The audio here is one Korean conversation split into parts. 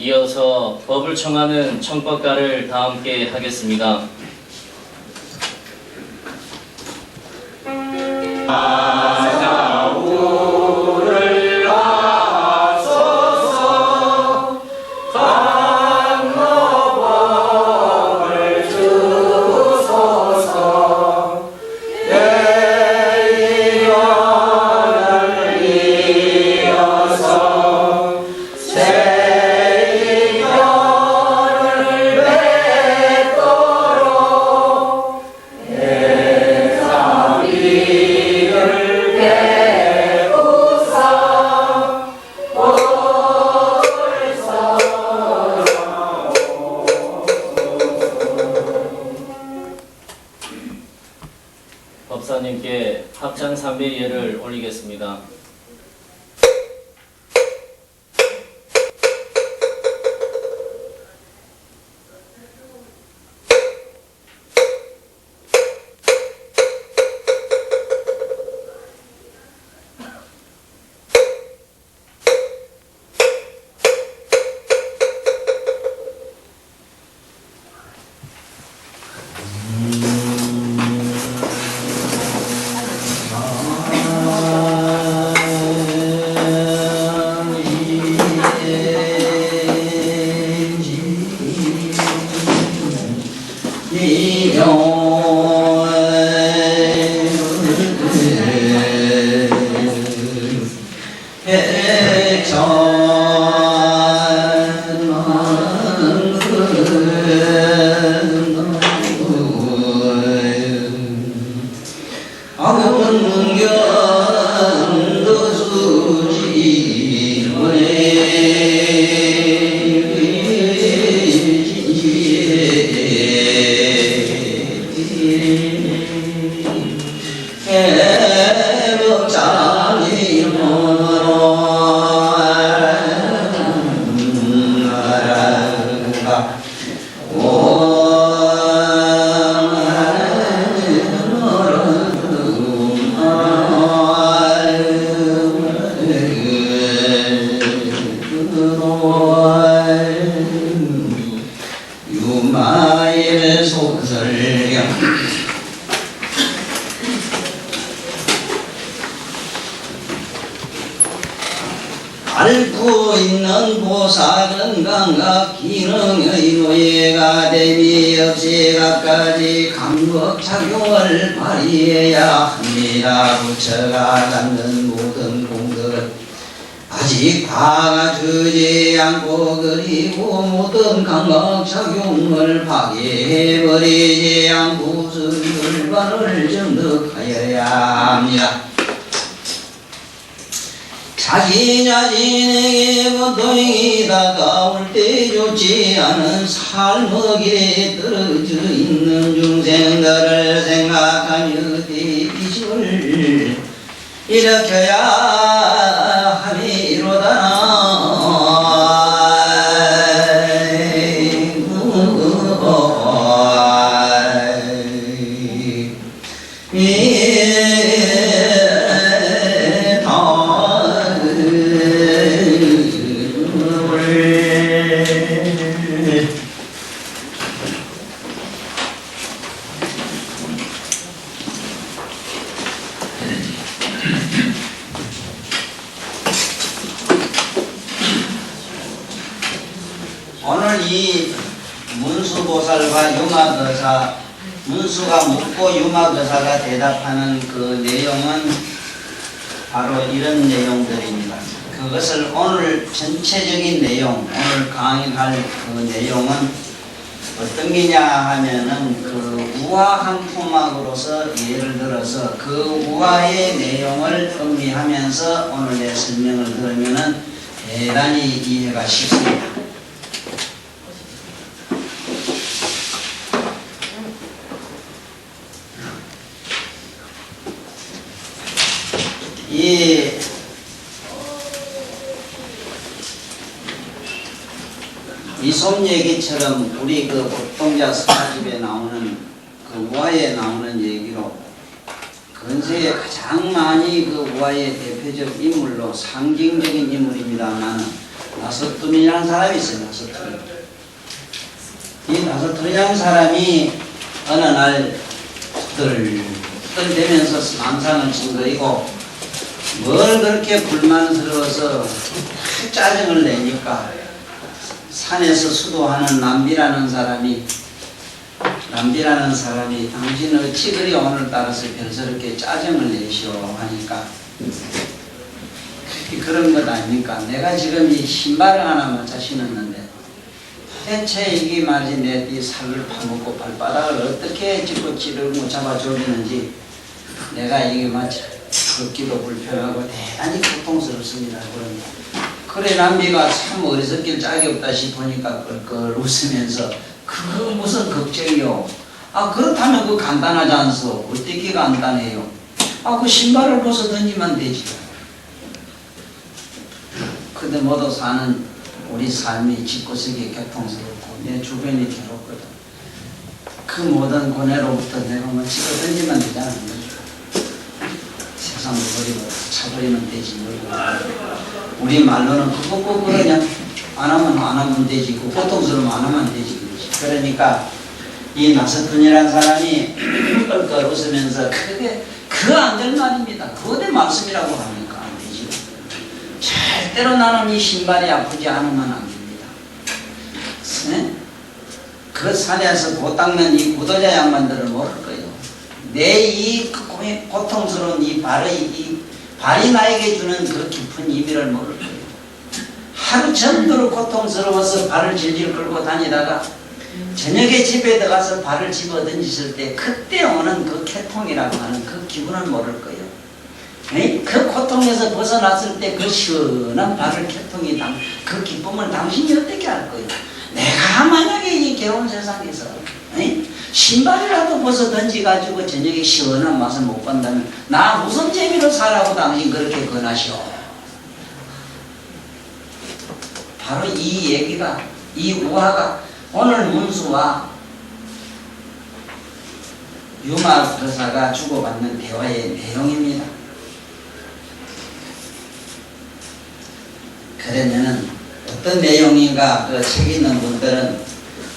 이어서 법을 청하는 청법가를 다 함께 하겠습니다. 법사님께 합창 삼배 예를 올리겠습니다. 유마일 소설경 앓고 있는 보살은 감각 기능의 노예가 되니 역시각까지 감각작용을 발휘해야 합니다. 부처가 갖는 모든 공덕은 아직 봐주지 않고 그리고 모든 감각작용을 파괴해버리지 않고 승결반을 정득하여야 합니다. 자기 자신에게 고통이 다가올 때 좋지 않은 삶의 길에 떨어져 있는 중생들을 생각하며 대비심을 일으켜야 함이로다. 오늘 이 문수보살과 유마거사, 문수가 묻고 유마거사가 대답하는 그 내용은 바로 이런 내용들입니다. 그것을 오늘 전체적인 내용, 오늘 강의할 그 내용은 어떤 게냐 하면은 그 우화한 품학으로서 예를 들어서 그 우화의 내용을 음미하면서 오늘의 설명을 들으면은 대단히 이해가 쉽습니다. 이솜 얘기처럼 우리 그 법동자 스타집에 나오는 그 우화에 나오는 얘기로 근세에 가장 많이 그 우화의 대표적 인물로 상징적인 인물입니다만 나서툰이라는 사람이 있어요. 나서툰. 이 나서툰이라는 사람이 어느 날 들되면서 망상을 징그리고 뭘 그렇게 불만스러워서 짜증을 내니까 산에서 수도하는 남비라는 사람이 당신 어찌 그리 오늘따라서 별스럽게 짜증을 내시오 하니까 그런 것 아닙니까? 내가 지금 이 신발을 하나 맞춰 신었는데 도대체 이게 말이지 내 이 살을 파먹고 발바닥을 어떻게 짚고 찌르고 잡아 조리는지 내가 이게 마치 걷기도 불편하고 대단히 고통스럽습니다. 그래 남비가 참 어리석길 짝이 없다 싶으니까 껄껄 웃으면서 그거 무슨 걱정이요? 그렇다면 그 간단하지 않소? 어떻게 간단해요? 그 신발을 벗어 던지면 되지. 근데 모두 사는 우리 삶이 집구석이 교통스럽고 내 주변이 괴롭거든. 그 모든 고뇌로부터 내가 뭐 집어 던지면 되잖아. 세상을 버리고 차버리면 되지. 우리 말로는 그거 꼭 그러냐? 안 하면 되지. 그 고통스러우면 안 하면 되지. 그러니까 이 나서툰이라는 사람이 껄껄 웃으면서 그게 그 안 될 말입니다. 그거대 말씀이라고 합니까? 안 되지. 절대로 나는 이 신발이 아프지 않으면 안 됩니다. 네? 그 산에서 못 닦는 이 구도자 양반들을 모를 거예요. 내 이 고통스러운 이 발이 나에게 주는 그 깊은 의미를 모를 거예요. 하루 전도록 고통스러워서 발을 질질 끌고 다니다가 저녁에 집에 들어가서 발을 집어 던지실 때 그때 오는 그 개통이라고 하는 그 기분을 모를 거예요. 그 고통에서 벗어났을 때 그 시원한 발을 개통이 그 기쁨을 당신이 어떻게 할 거예요? 내가 만약에 이 괴로운 세상에서 신발이라도 벗어 던지가지고 저녁에 시원한 맛을 못 본다면 나 무슨 재미로 살라고 당신 그렇게 권하시오? 바로 이 얘기가, 이 우화가 오늘 문수와 유마 거사가 주고받는 대화의 내용입니다. 그러면은 어떤 내용인가 그 책 있는 분들은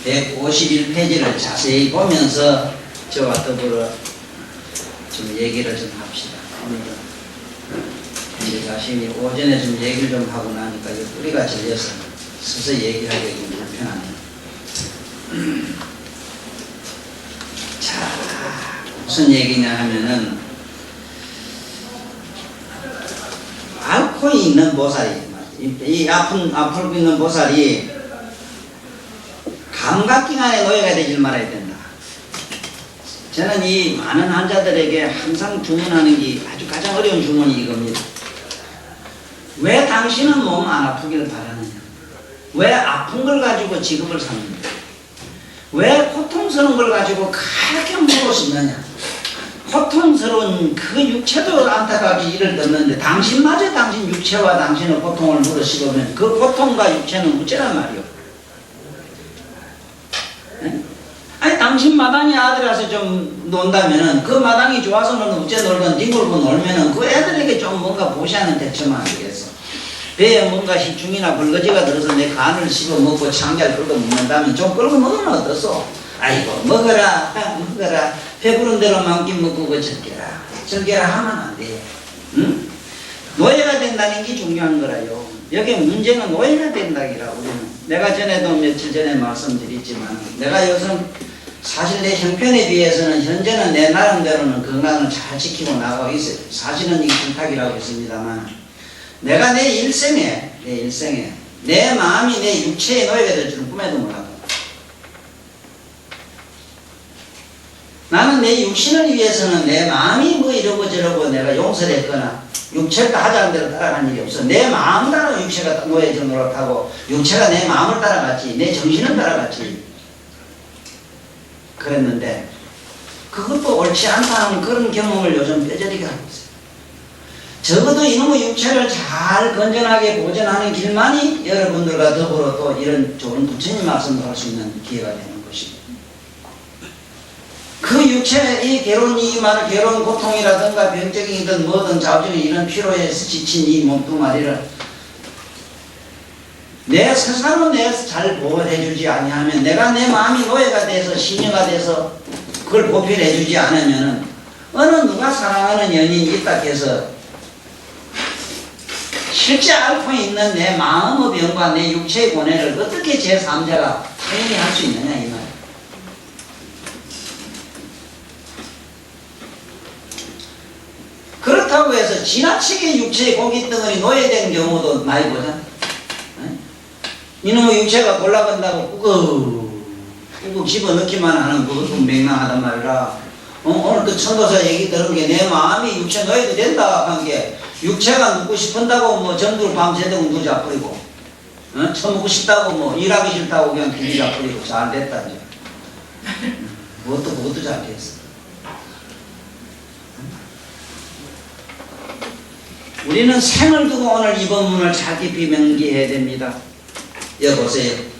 151페이지를 자세히 보면서 저와 더불어 좀 얘기를 좀 합시다. 제 자신이 오전에 좀 얘기를 좀 하고 나니까 우리가 질려서 서서 얘기하기 좀 불편하네요. 자, 무슨 얘기냐 하면은 앓고 있는 보살이 이 아프고 있는 보살이 감각기관의 노예가 되질 말아야 된다. 저는 이 많은 환자들에게 항상 주문하는 게 아주 가장 어려운 주문이 이겁니다. 왜 당신은 몸 안 아프기를 바라느냐? 왜 아픈 걸 가지고 직업을 삼느냐? 왜 고통스러운 걸 가지고 그렇게 물고 싶느냐? 고통스러운 그 육체도 안타깝게 이를 듣는데 당신마저 당신 육체와 당신의 고통을 물어 씹으면 그 고통과 육체는 무죄란 말이요. 아니 당신 마당에 아들이라서 좀 논다면은 그 마당이 좋아서는 어째 놀건 뒹굴고 놀면은 그 애들에게 좀 뭔가 보시하는 대처만 하겠어. 배에 뭔가 희중이나 불거지가 들어서 내 간을 씹어 먹고 창자를 끌고 먹는다면 좀 끌고 먹으면 어떻소? 아이고 먹어라 먹어라 배부른 대로 만큼 먹고 그 즐겨라 하면 안 돼. 응? 노예가 된다는 게 중요한 거라요. 여기 문제는 노예가 된다기라. 우리는 내가 전에도 며칠 전에 말씀드렸지만 내가 요즘 사실 내 형편에 비해서는 현재는 내 나름대로는 건강을 잘 지키고 나가고 있어요. 사실은 이게 불탁이라고 있습니다만 내가 내 일생에 내 마음이 내 육체의 노예가 될 줄은 꿈에도 몰랐고 나는 내 육신을 위해서는 내 마음이 뭐 이러고 저러고 내가 용서를 했거나 육체가 하자는 대로 따라간 일이 없어. 내 마음 따라 육체가 노예져 노릇하고 육체가 내 마음을 따라갔지 내 정신을 따라갔지 그랬는데 그것도 옳지 않다는 그런 경험을 요즘 뼈저리게 하고 있어요. 적어도 이놈의 육체를 잘 건전하게 보존하는 길만이 여러분들과 더불어 또 이런 좋은 부처님 말씀을 할 수 있는 기회가 되는 것입니다. 그 육체의 이 괴로운 고통이라든가 병적이든 뭐든 자우적인 이런 피로에 지친 이 몸뚱아리를 내 스스로 내 잘 보호해주지 아니하면, 내가 내 마음이 노예가 돼서 시녀가 돼서 그걸 보필해주지 않으면은 어느 누가 사랑하는 연인이 있다 해서 실제 앓고 있는 내 마음의 병과 내 육체의 고뇌를 어떻게 제3자가 당연히 할 수 있느냐 이 말. 그렇다고 해서 지나치게 육체의 고기 덩어리 노예되는 경우도 많이 보잖아. 이놈의 육체가 골라간다고 꾹꾹 집어넣기만 하는 그것도 맹랑하단 말이라. 오늘도 천도사 얘기 들은 게 내 마음이 육체 노예도 된다 한 게, 육체가 눕고 싶은다고 뭐 전두를 밤새도록 누자 버리고, 처먹고 싶다고 뭐 일하기 싫다고 그냥 비비자 버리고 잘 됐다 이제. 그것도 잘 됐어. 우리는 생을 두고 오늘 이 본문을 잘 깊이 명기해야 됩니다. 여기 보세요.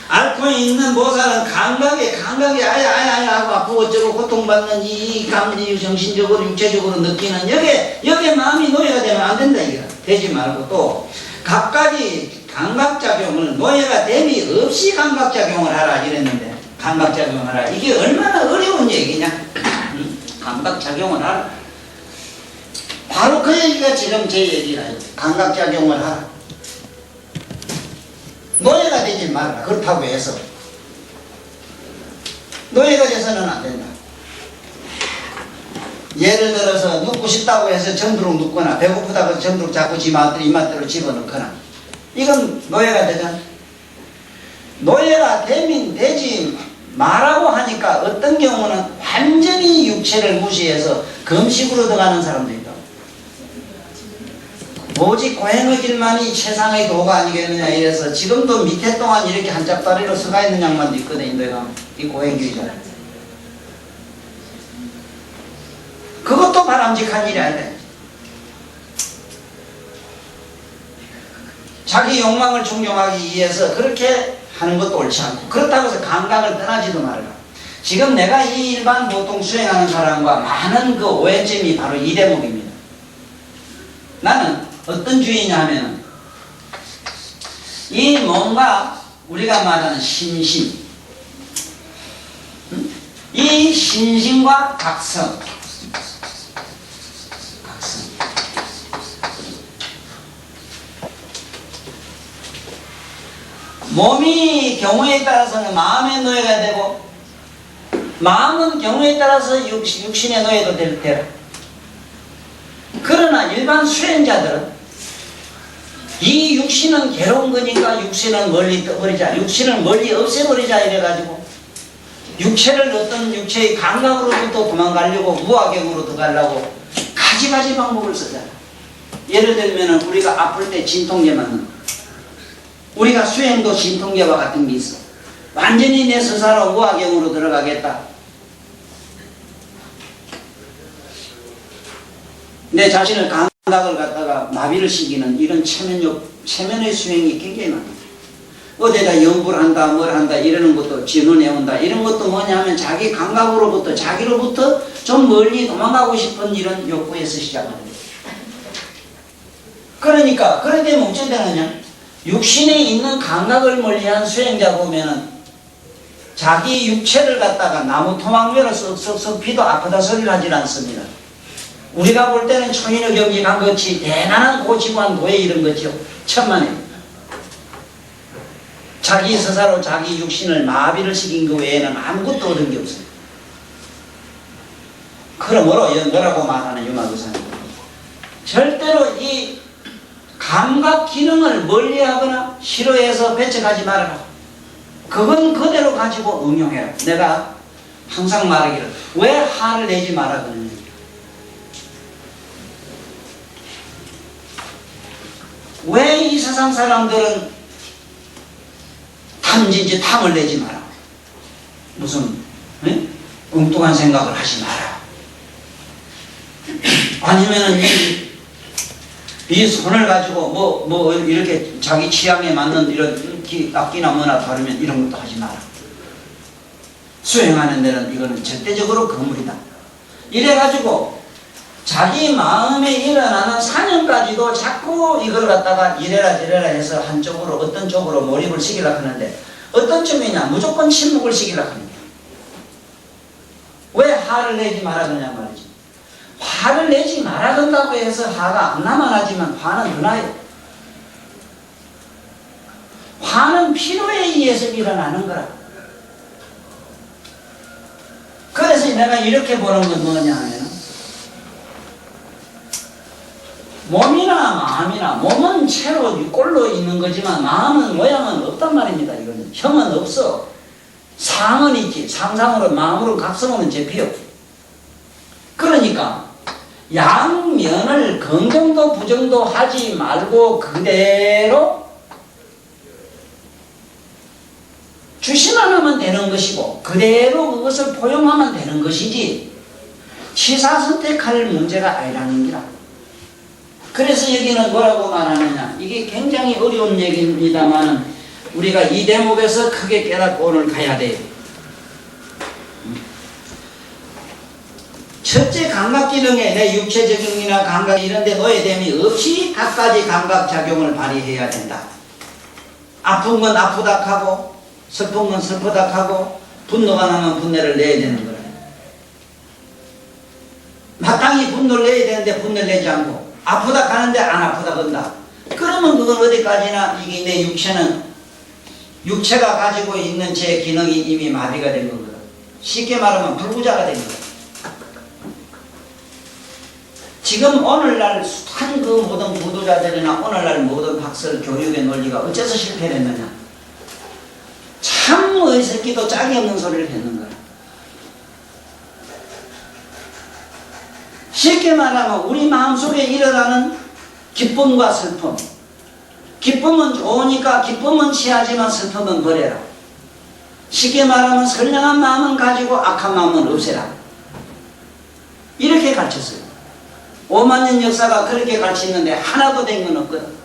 앓고 있는 모사는 감각에 아야 하고 아프고 어쩌고 고통받는 이 감지 정신적으로 육체적으로 느끼는 여기에 마음이 노예가 되면 안 된다 이거. 되지 말고 또 각가지 감각작용을 노예가 됨이 없이 감각작용을 하라 이랬는데, 감각작용을 하라 이게 얼마나 어려운 얘기냐. 감각작용을 하라. 바로 그 얘기가 지금 제 얘기라. 감각작용을 하라. 노예가 되지 말라. 그렇다고 해서 노예가 돼서는 안 된다. 예를 들어서 눕고 싶다고 해서 전두룩 눕거나 배고프다고 해서 전두룩 자꾸 입맛대로 집어넣거나, 이건 노예가 되잖아. 노예가 되지 말라고 하니까 어떤 경우는 완전히 육체를 무시해서 금식으로 들어가는 사람도 있다. 오직 고행의 길만이 최상의 도가 아니겠느냐 이래서 지금도 밑에 동안 이렇게 한 짝다리로 서가 있는 양반도 있거든. 인도에 이 고행주의자. 그것도 바람직한 일이 아니다. 자기 욕망을 충족하기 위해서 그렇게 하는 것도 옳지 않고, 그렇다고 해서 감각을 떠나지도 말아라. 지금 내가 이 일반 보통 수행하는 사람과 많은 그 오해점이 바로 이 대목입니다. 나는 어떤 주의냐 하면, 이 뭔가 우리가 말하는 신심, 이 신심과 각성, 몸이 경우에 따라서는 마음의 노예가 되고, 마음은 경우에 따라서 육신의 노예도 되라. 그러나 일반 수행자들은 이 육신은 괴로운 거니까 육신은 멀리 떠버리자, 육신을 멀리 없애버리자 이래가지고 육체를 어떤 육체의 감각으로부터 도망가려고 무아경으로 들어가려고 가지가지 방법을 쓰잖아. 예를 들면 우리가 아플 때 진통제 맞는 거, 우리가 수행도 진통제와 같은 게 있어. 완전히 내 스스로 무아경으로 들어가겠다, 내 자신을 감각을 갖다가 마비를 시키는 이런 체면의 수행이 굉장히 많아요. 어디다 연구를 한다, 뭘 한다, 이러는 것도 진원해온다. 이런 것도 뭐냐면 자기 감각으로부터, 자기로부터 좀 멀리 도망가고 싶은 이런 욕구에서 시작합니다. 그러니까, 그래 되면 어찌 되느냐? 육신에 있는 감각을 멀리한 수행자 보면은 자기 육체를 갖다가 나무 토막매로 썩썩 피도 아프다 소리를 하질 않습니다. 우리가 볼 때는 초인의 경직한 것이 대단한 고지관 도에 이런 거죠. 천만에. 자기 스스로 자기 육신을 마비를 시킨 그 외에는 아무것도 얻은 게 없어요. 그러므로 뭐라고 말하는 유마교사님, 절대로 이 감각 기능을 멀리하거나 싫어해서 배척하지 말아라. 그건 그대로 가지고 응용해라. 내가 항상 말하기를, 왜 화를 내지 말아 그러냐. 왜 이 세상 사람들은 탐진지 탐을 내지 마라. 무슨 엉뚱한 생각을 하지 마라. 아니면은 이 손을 가지고 뭐 이렇게 자기 취향에 맞는 이런 악기나 뭐나 다루면 이런 것도 하지 마라. 수행하는 데는 이거는 절대적으로 거물이다. 이래가지고 자기 마음에 일어나는 사념까지도 자꾸 이걸 갖다가 이래라 저래라 해서 한쪽으로 어떤 쪽으로 몰입을 시키려고 하는데 어떤 점이냐 무조건 침묵을 시키려고 합니다. 왜 화를 내지 말아 그러냐 말이지. 화를 내지 말아 그런다고 해서 화가 안 남아나지만 화는 더 나요. 화는 필요에 의해서 일어나는 거라. 그래서 내가 이렇게 보는 건 뭐냐 하면 몸이나 마음이나 몸은 채로 꼴로 있는 거지만 마음은 모양은 없단 말입니다. 이거는 형은 없어. 상은 있지. 상상으로 마음으로 각성은 제피요. 그러니까 양면을 긍정도 부정도 하지 말고 그대로 주시만 하면 되는 것이고 그대로 그것을 포용하면 되는 것이지 취사 선택할 문제가 아니라는 기라. 그래서 여기는 뭐라고 말하느냐. 이게 굉장히 어려운 얘기입니다만 우리가 이 대목에서 크게 깨닫고 오늘 가야 돼요. 첫째 감각기능에 내 육체적인이나 감각 이런 데 노예됨이 없이 갖가지 감각작용을 발휘해야 된다. 아픈 건 아프다 하고 슬픈 건 슬프다 하고 분노가 나면 분노를 내야 되는 거예요. 마땅히 분노를 내야 되는데 분노를 내지 않고 아프다 하는데 안 아프다 건다. 그러면 그건 어디까지나 이게 내 육체가 가지고 있는 제 기능이 이미 마비가 된 겁니다. 쉽게 말하면 불구자가 된 거예요. 지금 오늘날 한 그 모든 부도자들이나 오늘날 모든 학설 교육의 논리가 어째서 실패했느냐. 참 어이새끼도 짝이 없는 소리를 했는 거야. 쉽게 말하면 우리 마음속에 일어나는 기쁨과 슬픔. 기쁨은 좋으니까 기쁨은 취하지만 슬픔은 버려라. 쉽게 말하면 선량한 마음은 가지고 악한 마음은 없애라. 이렇게 가르쳤어요. 5만 년 역사가 그렇게 가르치는데 하나도 된 건 없거든.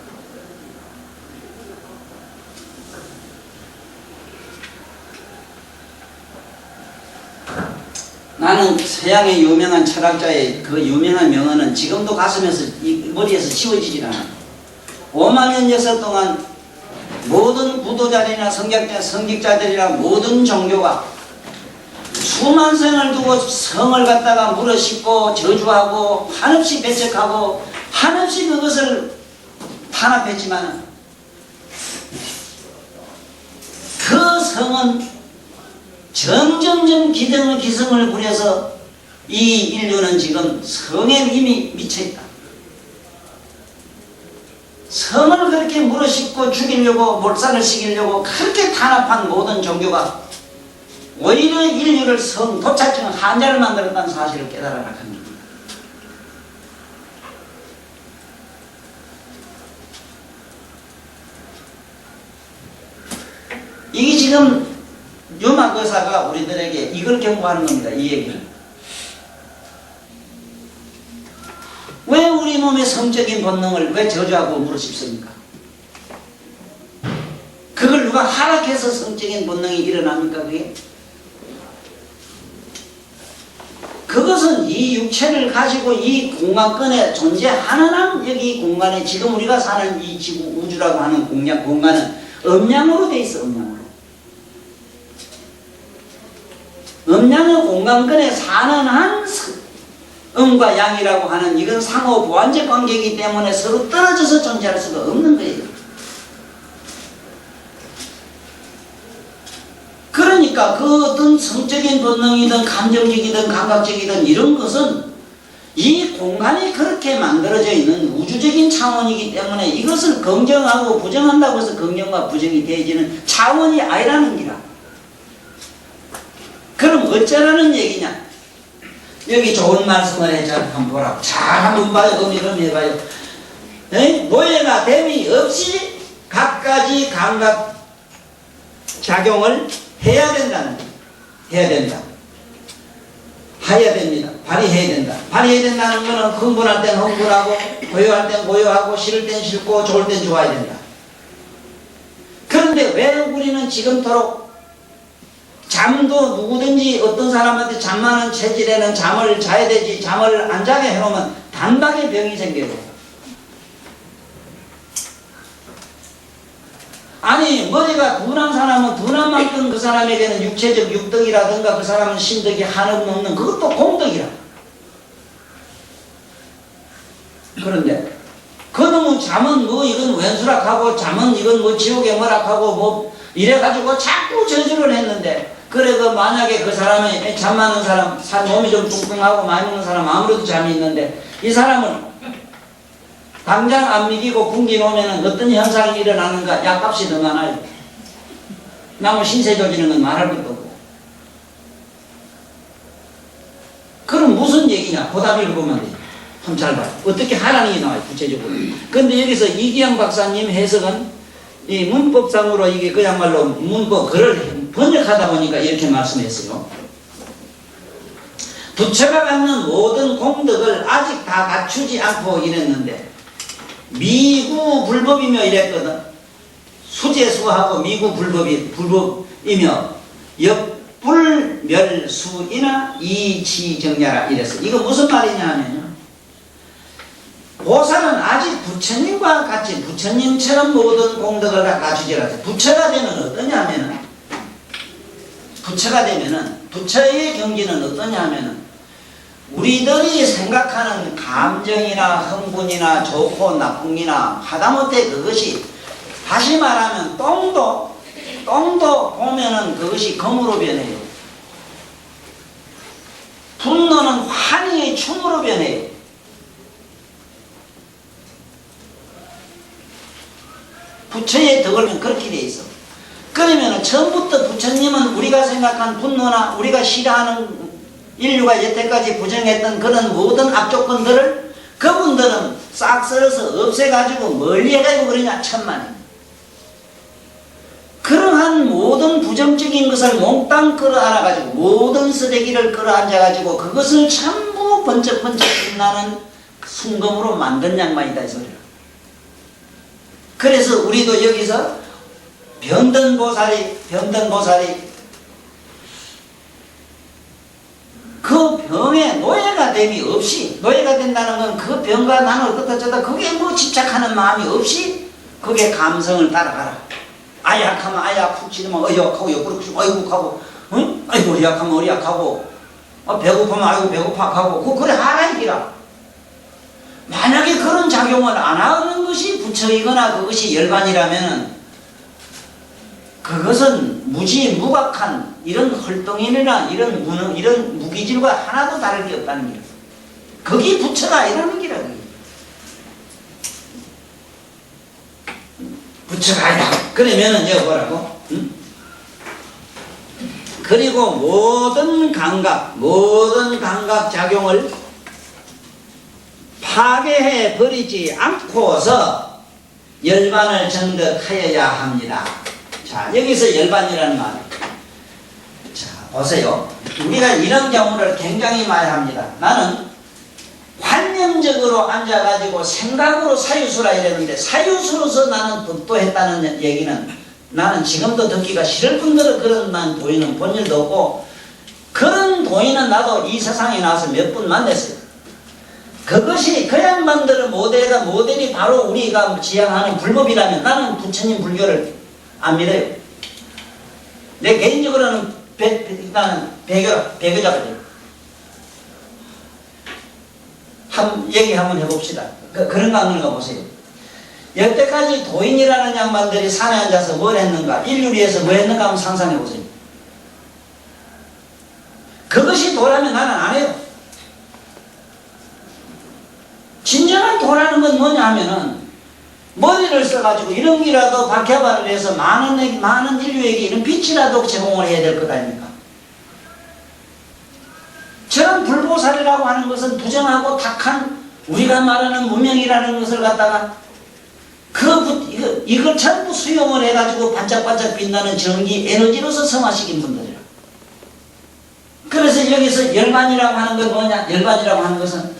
나는 서양의 유명한 철학자의 그 유명한 명언은 지금도 가슴에서 머리에서 지워지질 않아. 5만 년 역사 동안 모든 부도자들이나 성직자들이나 모든 종교가 수만 생을 두고 성을 갖다가 물어씻고 저주하고 한없이 배척하고 한없이 그것을 탄압했지만 그 성은 점점점 기승을 부려서 이 인류는 지금 성에 이미 미쳐있다. 성을 그렇게 물어씻고 죽이려고 몰살을 시키려고 그렇게 탄압한 모든 종교가 오히려 인류를 성 도착증 한자를 만들었다는 사실을 깨달아라 합니다. 이게 지금 유막 의사가 우리들에게 이걸 경고하는 겁니다. 이 얘기는. 왜 우리 몸의 성적인 본능을 왜 저주하고 물어씹습니까? 그걸 누가 하락해서 성적인 본능이 일어납니까? 그게? 그것은 이 육체를 가지고 이 공간권에 존재하는 한 여기 공간에 지금 우리가 사는 이 지구 우주라고 하는 공간은 음량으로 돼 있어. 음량의 공간권에 사는 한 음과 양이라고 하는 이건 상호 보완적 관계이기 때문에 서로 떨어져서 존재할 수가 없는 거예요. 그러니까 그 어떤 성적인 본능이든 감정적이든 감각적이든 이런 것은 이 공간이 그렇게 만들어져 있는 우주적인 차원이기 때문에 이것을 긍정하고 부정한다고 해서 긍정과 부정이 되어지는 차원이 아니라는 기라. 그럼 어쩌라는 얘기냐? 여기 좋은 말씀을 해자 한번 보라고. 잘 한번 봐요. 그럼 해봐요. 노예가 됨이 없이 갖가지 감각 작용을 해야 된다는 거예요. 해야 된다. 해야 됩니다. 발휘해야 된다. 발휘해야 된다는 것은 흥분할 땐 흥분하고 고요할 땐 고요하고 싫을 땐 싫고 좋을 땐 좋아야 된다. 그런데 왜 우리는 지금토록 잠도 누구든지 어떤 사람한테 잠 많은 체질에는 잠을 자야 되지 잠을 안 자게 해놓으면 단박에 병이 생겨요. 아니 머리가 둔한 사람은 둔한 만큼 그 사람에게는 육체적 육덕이라든가 그 사람은 신덕이 한없는 그것도 공덕이라. 그런데 그놈의 잠은 뭐 이건 왼수락하고 잠은 이건 뭐 지옥의 뭐락하고 뭐 이래가지고 자꾸 저주를 했는데 그래 그 만약에 그 사람이 잠 많은 사람 몸이 좀 뚱뚱하고 많이 먹는 사람 아무래도 잠이 있는데 이 사람은 당장 안 미기고 굶기 놓으면 어떤 현상이 일어나는가? 약값이 더 많아요. 남은 신세 조지는 건 말할 것도 없고. 그럼 무슨 얘기냐? 보답 읽어보면 돼. 한번 잘 봐요. 어떻게 하라는 게 나와요, 구체적으로. 근데 여기서 이기영 박사님 해석은 이 문법상으로 이게 그야말로 문법 글을 번역하다 보니까 이렇게 말씀했어요. 부처가 갖는 모든 공덕을 아직 다 갖추지 않고 이랬는데 미구 불법이며 이랬거든. 수재수하고 미구 불법이며 역불멸수이나 이치정야라 이랬어. 이거 무슨 말이냐 하면요. 보살은 아직 부처님과 같이 부처님처럼 모든 공덕을 다 갖추지 않았어요. 부처가 되면 어떠냐 하면은 부처의 경지는 어떠냐 하면은 우리들이 생각하는 감정이나 흥분이나 좋고 나쁨이나 하다못해 그것이 다시 말하면 똥도 보면은 그것이 검으로 변해요. 분노는 환희의 춤으로 변해요. 부처의 덕을 그렇게 돼 있어. 그러면은 처음부터 부처님은 우리가 생각한 분노나 우리가 싫어하는 인류가 여태까지 부정했던 그런 모든 악조건들을 그분들은 싹 썰어서 없애가지고 멀리 해가지고 그러냐 천만에. 그러한 모든 부정적인 것을 몽땅 끌어안아가지고 모든 쓰레기를 끌어안아가지고 그것을 전부 번쩍번쩍 빛나는 순금으로 만든 양반이다 이 소리야. 그래서 우리도 여기서 변등보살이 그 병에 노예가 됨이 없이 노예가 된다는 건 그 병과 나는 어떻다 저다 그게 뭐 집착하는 마음이 없이 그게 감성을 따라가라. 아약하면 아약 푹 치면 어역하고 옆으로 치면 어이국하고 응? 아이고 어리약하면 어리약하고 배고프면 아이고 배고파하고 그래 하라 이기라. 만약에 그런 작용을 안 하는 것이 부처이거나 그것이 열반이라면 그것은 무지무각한 이런 헐덩이나 이런 무기질과 하나도 다를 게 없다는 게 거기 부처가 이러는 기라. 부처가 아니다. 그러면은 이제 뭐라고? 응? 그리고 모든 감각 작용을 파괴해 버리지 않고서 열반을 정득하여야 합니다. 자, 여기서 열반이라는 말. 자, 보세요. 우리가 이런 경우를 굉장히 많이 합니다. 나는 관념적으로 앉아가지고 생각으로 사유수라 이랬는데 사유수로서 나는 독도했다는 얘기는 나는 지금도 듣기가 싫을 뿐더러 그런 난 도인은 본 일도 없고 그런 도인은 나도 이 세상에 나와서 몇 분 만났어요. 그것이 그 양반들의 모델이 바로 우리가 지향하는 불법이라면 나는 부처님 불교를 안 믿어요. 내 개인적으로는 일단은 배교자가 돼요. 얘기 한번 해봅시다. 그런 거 한번 가보세요. 여태까지 도인이라는 양반들이 산에 앉아서 뭘 했는가? 인류를 위해서 뭐 했는가 한번 상상해보세요. 그것이 도라면 나는 안 해요. 진정한 도라는 건 뭐냐 하면은 머리를 써가지고 이런 기라도 박해발을 해서 많은 인류에게 이런 빛이라도 제공을 해야 될 것 아닙니까? 저런 불보살이라고 하는 것은 부정하고 탁한 우리가 말하는 무명이라는 것을 갖다가 이걸 전부 수용을 해가지고 반짝반짝 빛나는 전기 에너지로서 성화시킨 분들이라. 그래서 여기서 열반이라고 하는 건 뭐냐? 열반이라고 하는 것은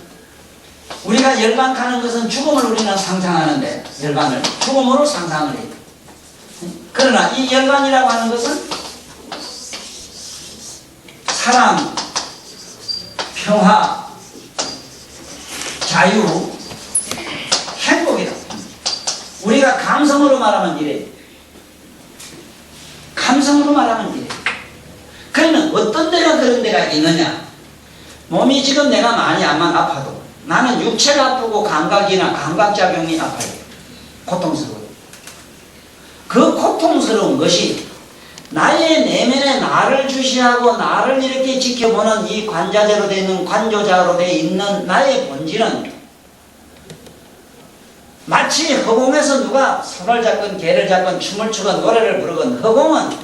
우리가 열반하는 것은 죽음을 우리는 상상하는데 열반을 죽음으로 상상을 해요. 그러나 이 열반이라고 하는 것은 사랑, 평화, 자유, 행복이다. 우리가 감성으로 말하면 이래. 감성으로 말하면 이래. 그러면 어떤 데가 그런 데가 있느냐? 몸이 지금 내가 많이 안만 아파도 나는 육체가 아프고 감각이나 감각작용이 아파요. 고통스러워요. 그 고통스러운 것이 나의 내면에 나를 주시하고 나를 이렇게 지켜보는 이 관자재로 되어 있는 관조자로 되어 있는 나의 본질은 마치 허공에서 누가 손을 잡건 개를 잡건 춤을 추건 노래를 부르건 허공은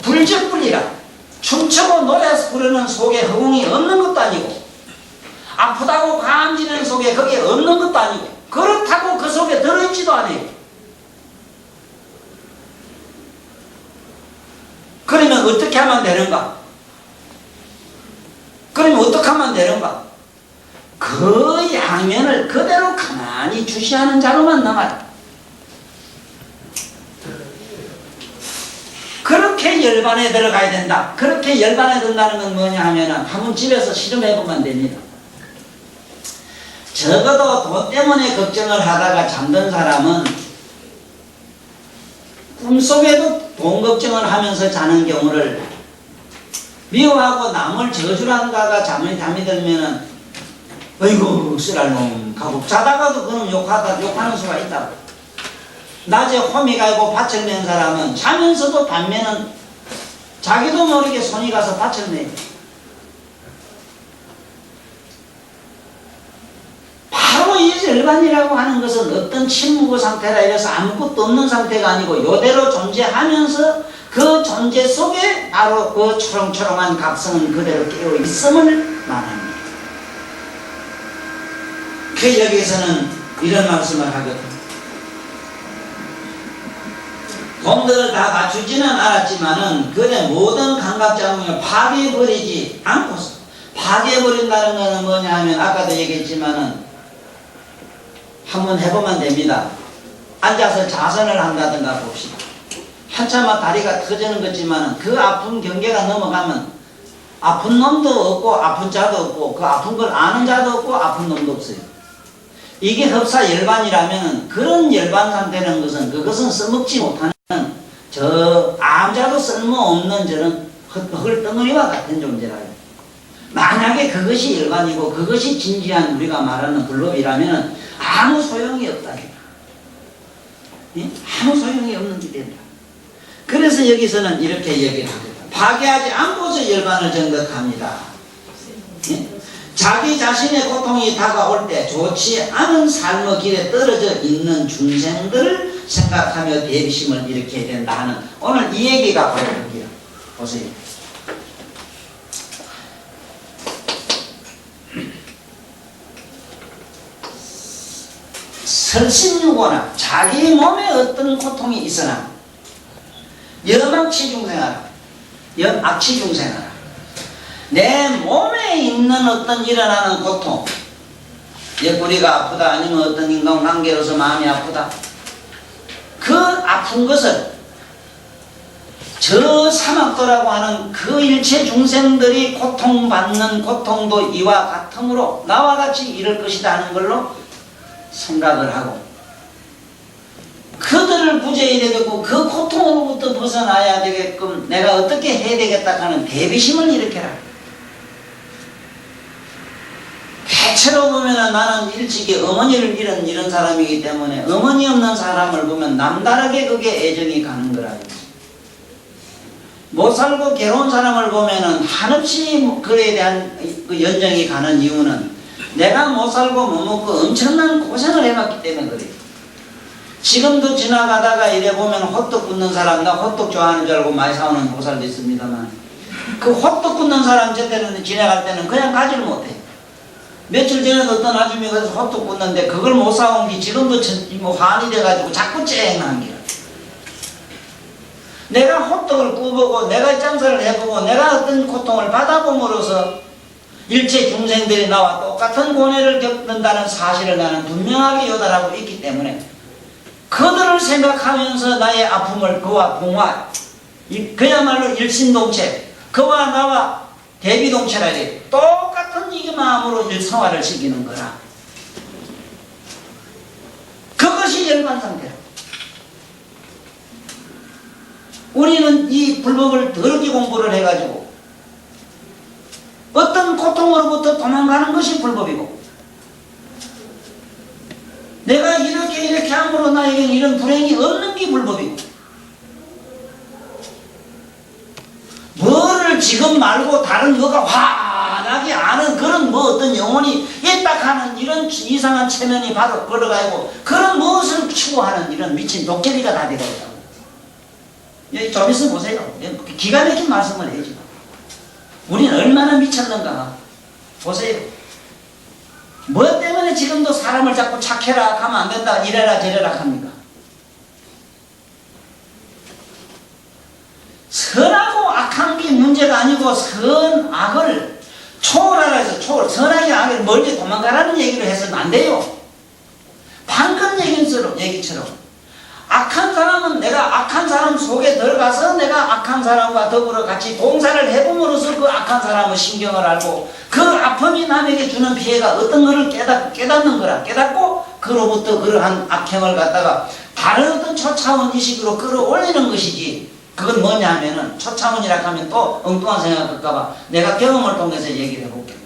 불적불이라 춤추고 노래 부르는 속에 허공이 없는 것도 아니고 아프다고 감지는 속에 거기에 없는 것도 아니고 그렇다고 그 속에 들어있지도 않아요. 그러면 어떻게 하면 되는가? 그러면 어떻게 하면 되는가? 그 양면을 그대로 가만히 주시하는 자로만 남아요. 그렇게 열반에 들어가야 된다. 그렇게 열반에 든다는 건 뭐냐 하면은 한번 집에서 실험해보면 됩니다. 적어도 돈 때문에 걱정을 하다가 잠든 사람은 꿈속에도 돈 걱정을 하면서 자는 경우를 미워하고 남을 저주한다가 잠이 들면은 어이구 쓰랄 놈 하고 자다가도 그놈 욕하는 수가 있다고. 낮에 홈이 가고 밭을 낸 사람은 자면서도 반면은 자기도 모르게 손이 가서 밭을 내요. 바로 이 열반이라고 하는 것은 어떤 침묵의 상태라 이래서 아무것도 없는 상태가 아니고 이대로 존재하면서 그 존재 속에 바로 그 초롱초롱한 각성은 그대로 깨어 있음을 말합니다. 그 여기서는 이런 말씀을 하거든요. 공덕을 다 갖추지는 않았지만은 그의 모든 감각작용을 파괴해버리지 않고서 파괴해버린다는 것은 뭐냐 하면 아까도 얘기했지만은 한번 해보면 됩니다. 앉아서 자선을 한다든가 봅시다. 한참만 다리가 터지는 거지만은 그 아픈 경계가 넘어가면 아픈 놈도 없고 아픈 자도 없고 그 아픈 걸 아는 자도 없고 아픈 놈도 없어요. 이게 흡사 열반이라면 그런 열반 상태라는 것은 그것은 써먹지 못하는 저 아무자도 쓸모없는 저런 흙덩어리와 같은 존재라요. 만약에 그것이 열반이고 그것이 진지한 우리가 말하는 불법이라면 아무 소용이 없다니까. 예? 아무 소용이 없는 게 된다. 그래서 여기서는 이렇게 얘기를 하거든. 파괴하지 않고서 열반을 정덕합니다. 예? 자기 자신의 고통이 다가올 때 좋지 않은 삶의 길에 떨어져 있는 중생들을 생각하며 대비심을 일으켜야 된다 하는 오늘 이 얘기가 바로 여기야. 보세요. 설신유고나 자기 몸에 어떤 고통이 있으나 염악치 중생하라. 염악치 중생하라. 내 몸에 있는 어떤 일어나는 고통, 옆구리가 아프다 아니면 어떤 인간관계로서 마음이 아프다, 그 아픈 것을 저 사막도라고 하는 그 일체 중생들이 고통받는 고통도 이와 같으므로 나와 같이 이럴 것이다 하는 걸로 생각을 하고 그들을 구제해야 되겠고 그 고통으로부터 벗어나야 되게끔 내가 어떻게 해야 되겠다 하는 대비심을 일으켜라. 대체로 보면 나는 일찍이 어머니를 잃은 이런 사람이기 때문에 어머니 없는 사람을 보면 남다르게 그게 애정이 가는 거라. 못 살고 괴로운 사람을 보면 한없이 그에 대한 그 연정이 가는 이유는 내가 못 살고 못 먹고 엄청난 고생을 해봤기 때문에 그래요. 지금도 지나가다가 이래 보면 호떡 굽는 사람, 나 호떡 좋아하는 줄 알고 많이 사오는 보살도 있습니다만 그 호떡 굽는 사람 저때는 지나갈 때는 그냥 가지를 못해. 며칠 전에도 어떤 아줌마가 가서 호떡 굽는데 그걸 못 사온 게 지금도 뭐 환이 돼가지고 자꾸 쨍한 게야. 내가 호떡을 구워보고 내가 장사를 해보고 내가 어떤 고통을 받아봄으로써 일체 중생들이 나와 똑같은 고뇌를 겪는다는 사실을 나는 분명하게 요달하고 있기 때문에 그들을 생각하면서 나의 아픔을 그와 동화 그야말로 일심동체, 그와 나와 대비동체라 해. 똑같은 이 마음으로 일성화를 시키는 거라. 그것이 열반 상태라. 우리는 이 불법을 더럽게 공부를 해가지고 어떤 고통으로부터 도망가는 것이 불법이고, 내가 이렇게 함으로 나에게 이런 불행이 없는 게 불법이고, 뭐를 지금 말고 다른 뭐가 환하게 아는 그런 뭐 어떤 영혼이 있다 하는 이런 이상한 체면이 바로 걸어가고, 그런 무엇을 추구하는 이런 미친 독재리가 다 되고 있다고. 여기 좀 있으면 보세요. 기가 막힌 말씀을 해요. 지금 우리는 얼마나 미쳤는가 보세요. 뭐 때문에 지금도 사람을 자꾸 착해라 하면 안 된다, 이래라 저래라 합니까? 선하고 악한 게 문제가 아니고 선악을 초월하라 해서 선악이 악을 멀리 도망가라는 얘기를 해서는 안 돼요. 방금 얘기처럼 악한 사람은 내가 악한 사람 속에 들어가서 내가 악한 사람과 더불어 같이 봉사를 해봄으로써 그 악한 사람의 신경을 알고, 그 아픔이 남에게 주는 피해가 어떤 것을 깨닫는 거라. 깨닫고 그로부터 그러한 악행을 갖다가 다른 어떤 초차원 의식으로 끌어올리는 것이지. 그건 뭐냐 하면은, 초차원이라 하면 또 엉뚱한 생각할까봐 내가 경험을 통해서 얘기를 해볼게요.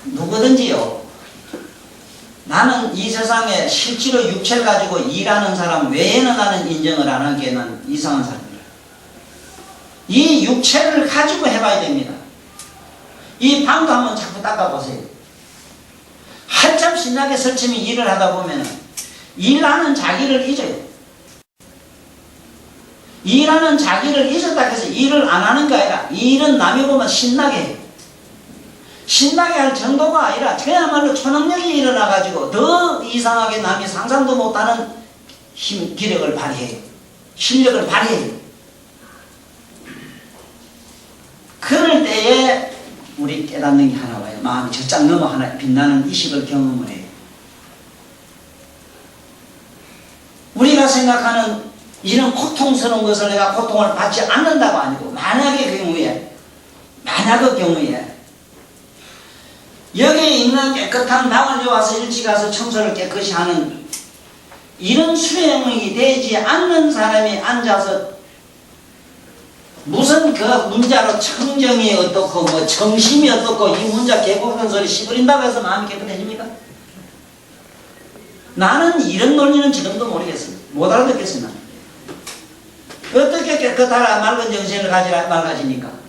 누구든지요, 나는 이 세상에 실제로 육체를 가지고 일하는 사람 외에는 나는 인정을 안 하기에 난 이상한 사람이에요. 이 육체를 가지고 해봐야 됩니다. 이 방도 한번 자꾸 닦아보세요. 한참 신나게 설치면 일을 하다 보면 일하는 자기를 잊어요. 일하는 자기를 잊었다 해서 일을 안 하는 게 아니라, 일은 남이 보면 신나게 해요. 신나게 할 정도가 아니라 그야말로 초능력이 일어나가지고 더 이상하게 남이 상상도 못하는 기력을 발휘해요. 실력을 발휘해요. 그럴 때에 우리 깨닫는 게 하나 와요. 마음이 저짝 넘어 하나 빛나는 이식을 경험을 해요. 우리가 생각하는 이런 고통스러운 것을 내가 고통을 받지 않는다고 아니고, 만약의 경우에 여기에 있는 깨끗한 방을 와서 일찍 가서 청소를 깨끗이 하는 이런 수행이 되지 않는 사람이 앉아서 무슨 그 문자로 청정이 어떻고 뭐 정심이 어떻고 이 문자 개고하는 소리 씹어린다고 해서 마음이 깨끗해집니까? 나는 이런 논리는 지금도 모르겠습니다. 못 알아듣겠습니다. 어떻게 깨끗하라 맑은 정신을 가지라 맑아지니까?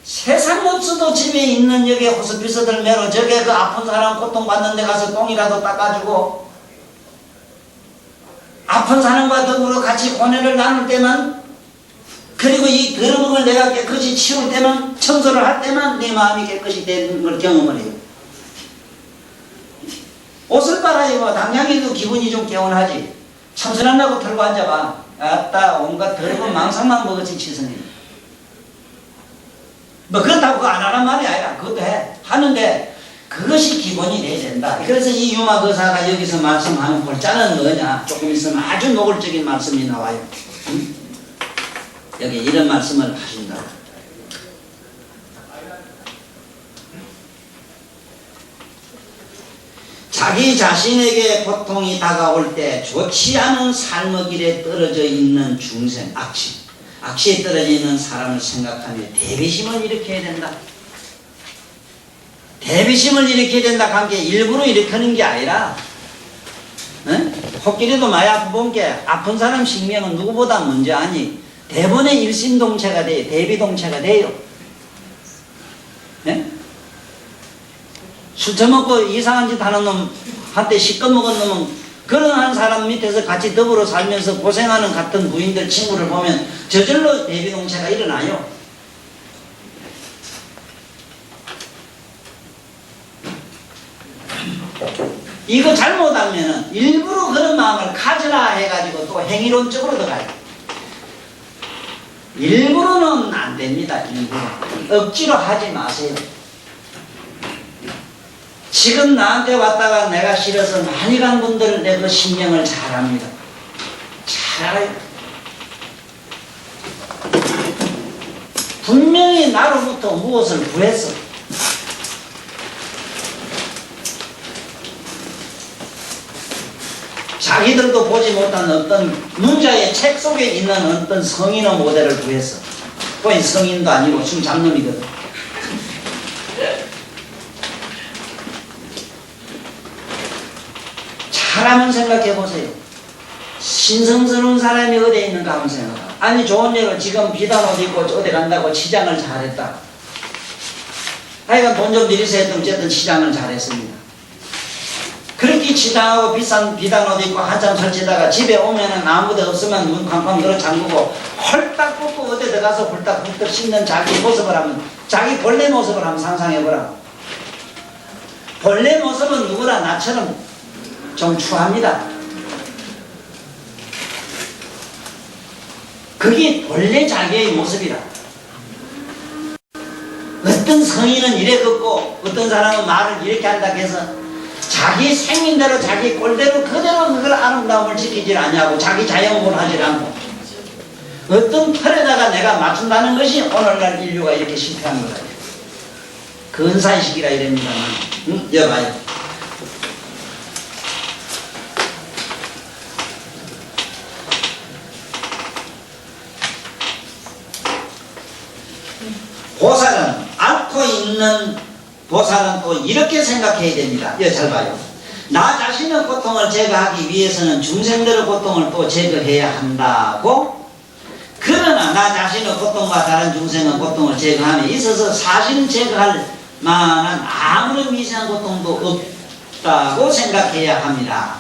세상 없어도 집에 있는 여기 호스피스들 매로 저게 그 아픈 사람 고통받는 데 가서 똥이라도 닦아주고, 아픈 사람과 더불어 같이 고뇌를 나눌 때만, 그리고 이 더러운 걸 내가 깨끗이 치울 때만, 청소를 할 때만 내 마음이 깨끗이 되는 걸 경험을 해요. 옷을 빨아입어 당장에도 기분이 좀 개운하지. 청소한다고 털고 앉아봐. 아따 온갖 더러운 망상만 먹었지 치성이. 뭐 그렇다고 그거 안 하란 말이 아니라 그것도 하는데 그것이 기본이 돼야 된다. 그래서 이 유마거사가 여기서 말씀하는 골자는 뭐냐, 조금 있으면 아주 노골적인 말씀이 나와요. 여기 이런 말씀을 하신다. 자기 자신에게 고통이 다가올 때 좋지 않은 삶의 길에 떨어져 있는 중생, 악취에 떨어져 있는 사람을 생각하며 대비심을 일으켜야 된다. 대비심을 일으켜야 된다 한 게 일부러 일으키는 게 아니라, 코끼리도 많이 아픈 게 아픈 사람 생명은 누구보다 먼저 아니 대본의 일심동체가 돼요. 대비동체가 돼요. 술 처먹고 이상한 짓 하는 놈한테 시꺼먹은 놈은 그런 사람 밑에서 같이 더불어 살면서 고생하는 같은 부인들 친구를 보면 저절로 대비동체가 일어나요. 이거 잘못하면 일부러 그런 마음을 가져라 해가지고 또 행위론적으로 들어가요. 일부러는 안 됩니다. 일부러. 억지로 하지 마세요. 지금 나한테 왔다가 내가 싫어서 많이 간 분들은 내 그 신경을 잘 합니다. 잘 알아요. 분명히 나로부터 무엇을 구했어. 자기들도 보지 못한 어떤 문자의 책 속에 있는 어떤 성인의 모델을 구했어. 거의 성인도 아니고 지금 잡놈이거든. 잘 한번 생각해 보세요. 신성스러운 사람이 어디에 있는가 한번 생각해. 아니 좋은 예로 지금 비단 옷 입고 어디 간다고 치장을 잘했다. 하여간 돈 좀 들이서 했던 어쨌든 치장을 잘했습니다. 그렇게 치장하고 비싼 비단 옷 입고 한참 설치다가 집에 오면은 아무데 없으면 문 쾅쾅 열어 잠그고 홀딱 뽑고 어디 들어가서 훌떡훌떡 씹는 자기 모습을 하면, 자기 본래 모습을 한번 상상해보라. 본래 모습은 누구나 나처럼 좀 추합니다. 그게 본래 자기의 모습이라. 어떤 성인은 이래 걷고 어떤 사람은 말을 이렇게 한다 해서 자기 생긴대로 자기 꼴대로 그대로 그걸 아름다움을 지키질 않냐고 자기 자연분을 하질 않고 어떤 틀에다가 내가 맞춘다는 것이 오늘날 인류가 이렇게 실패한 거다. 근사의식이라 이럽니다만. 응? 여봐요. 보살은 앓고 있는 보살은 또 이렇게 생각해야 됩니다. 이거 잘 봐요. 나 자신의 고통을 제거하기 위해서는 중생들의 고통을 또 제거해야 한다고. 그러나 나 자신의 고통과 다른 중생의 고통을 제거함에 있어서 사실은 제거할 만한 아무런 미세한 고통도 없다고 생각해야 합니다.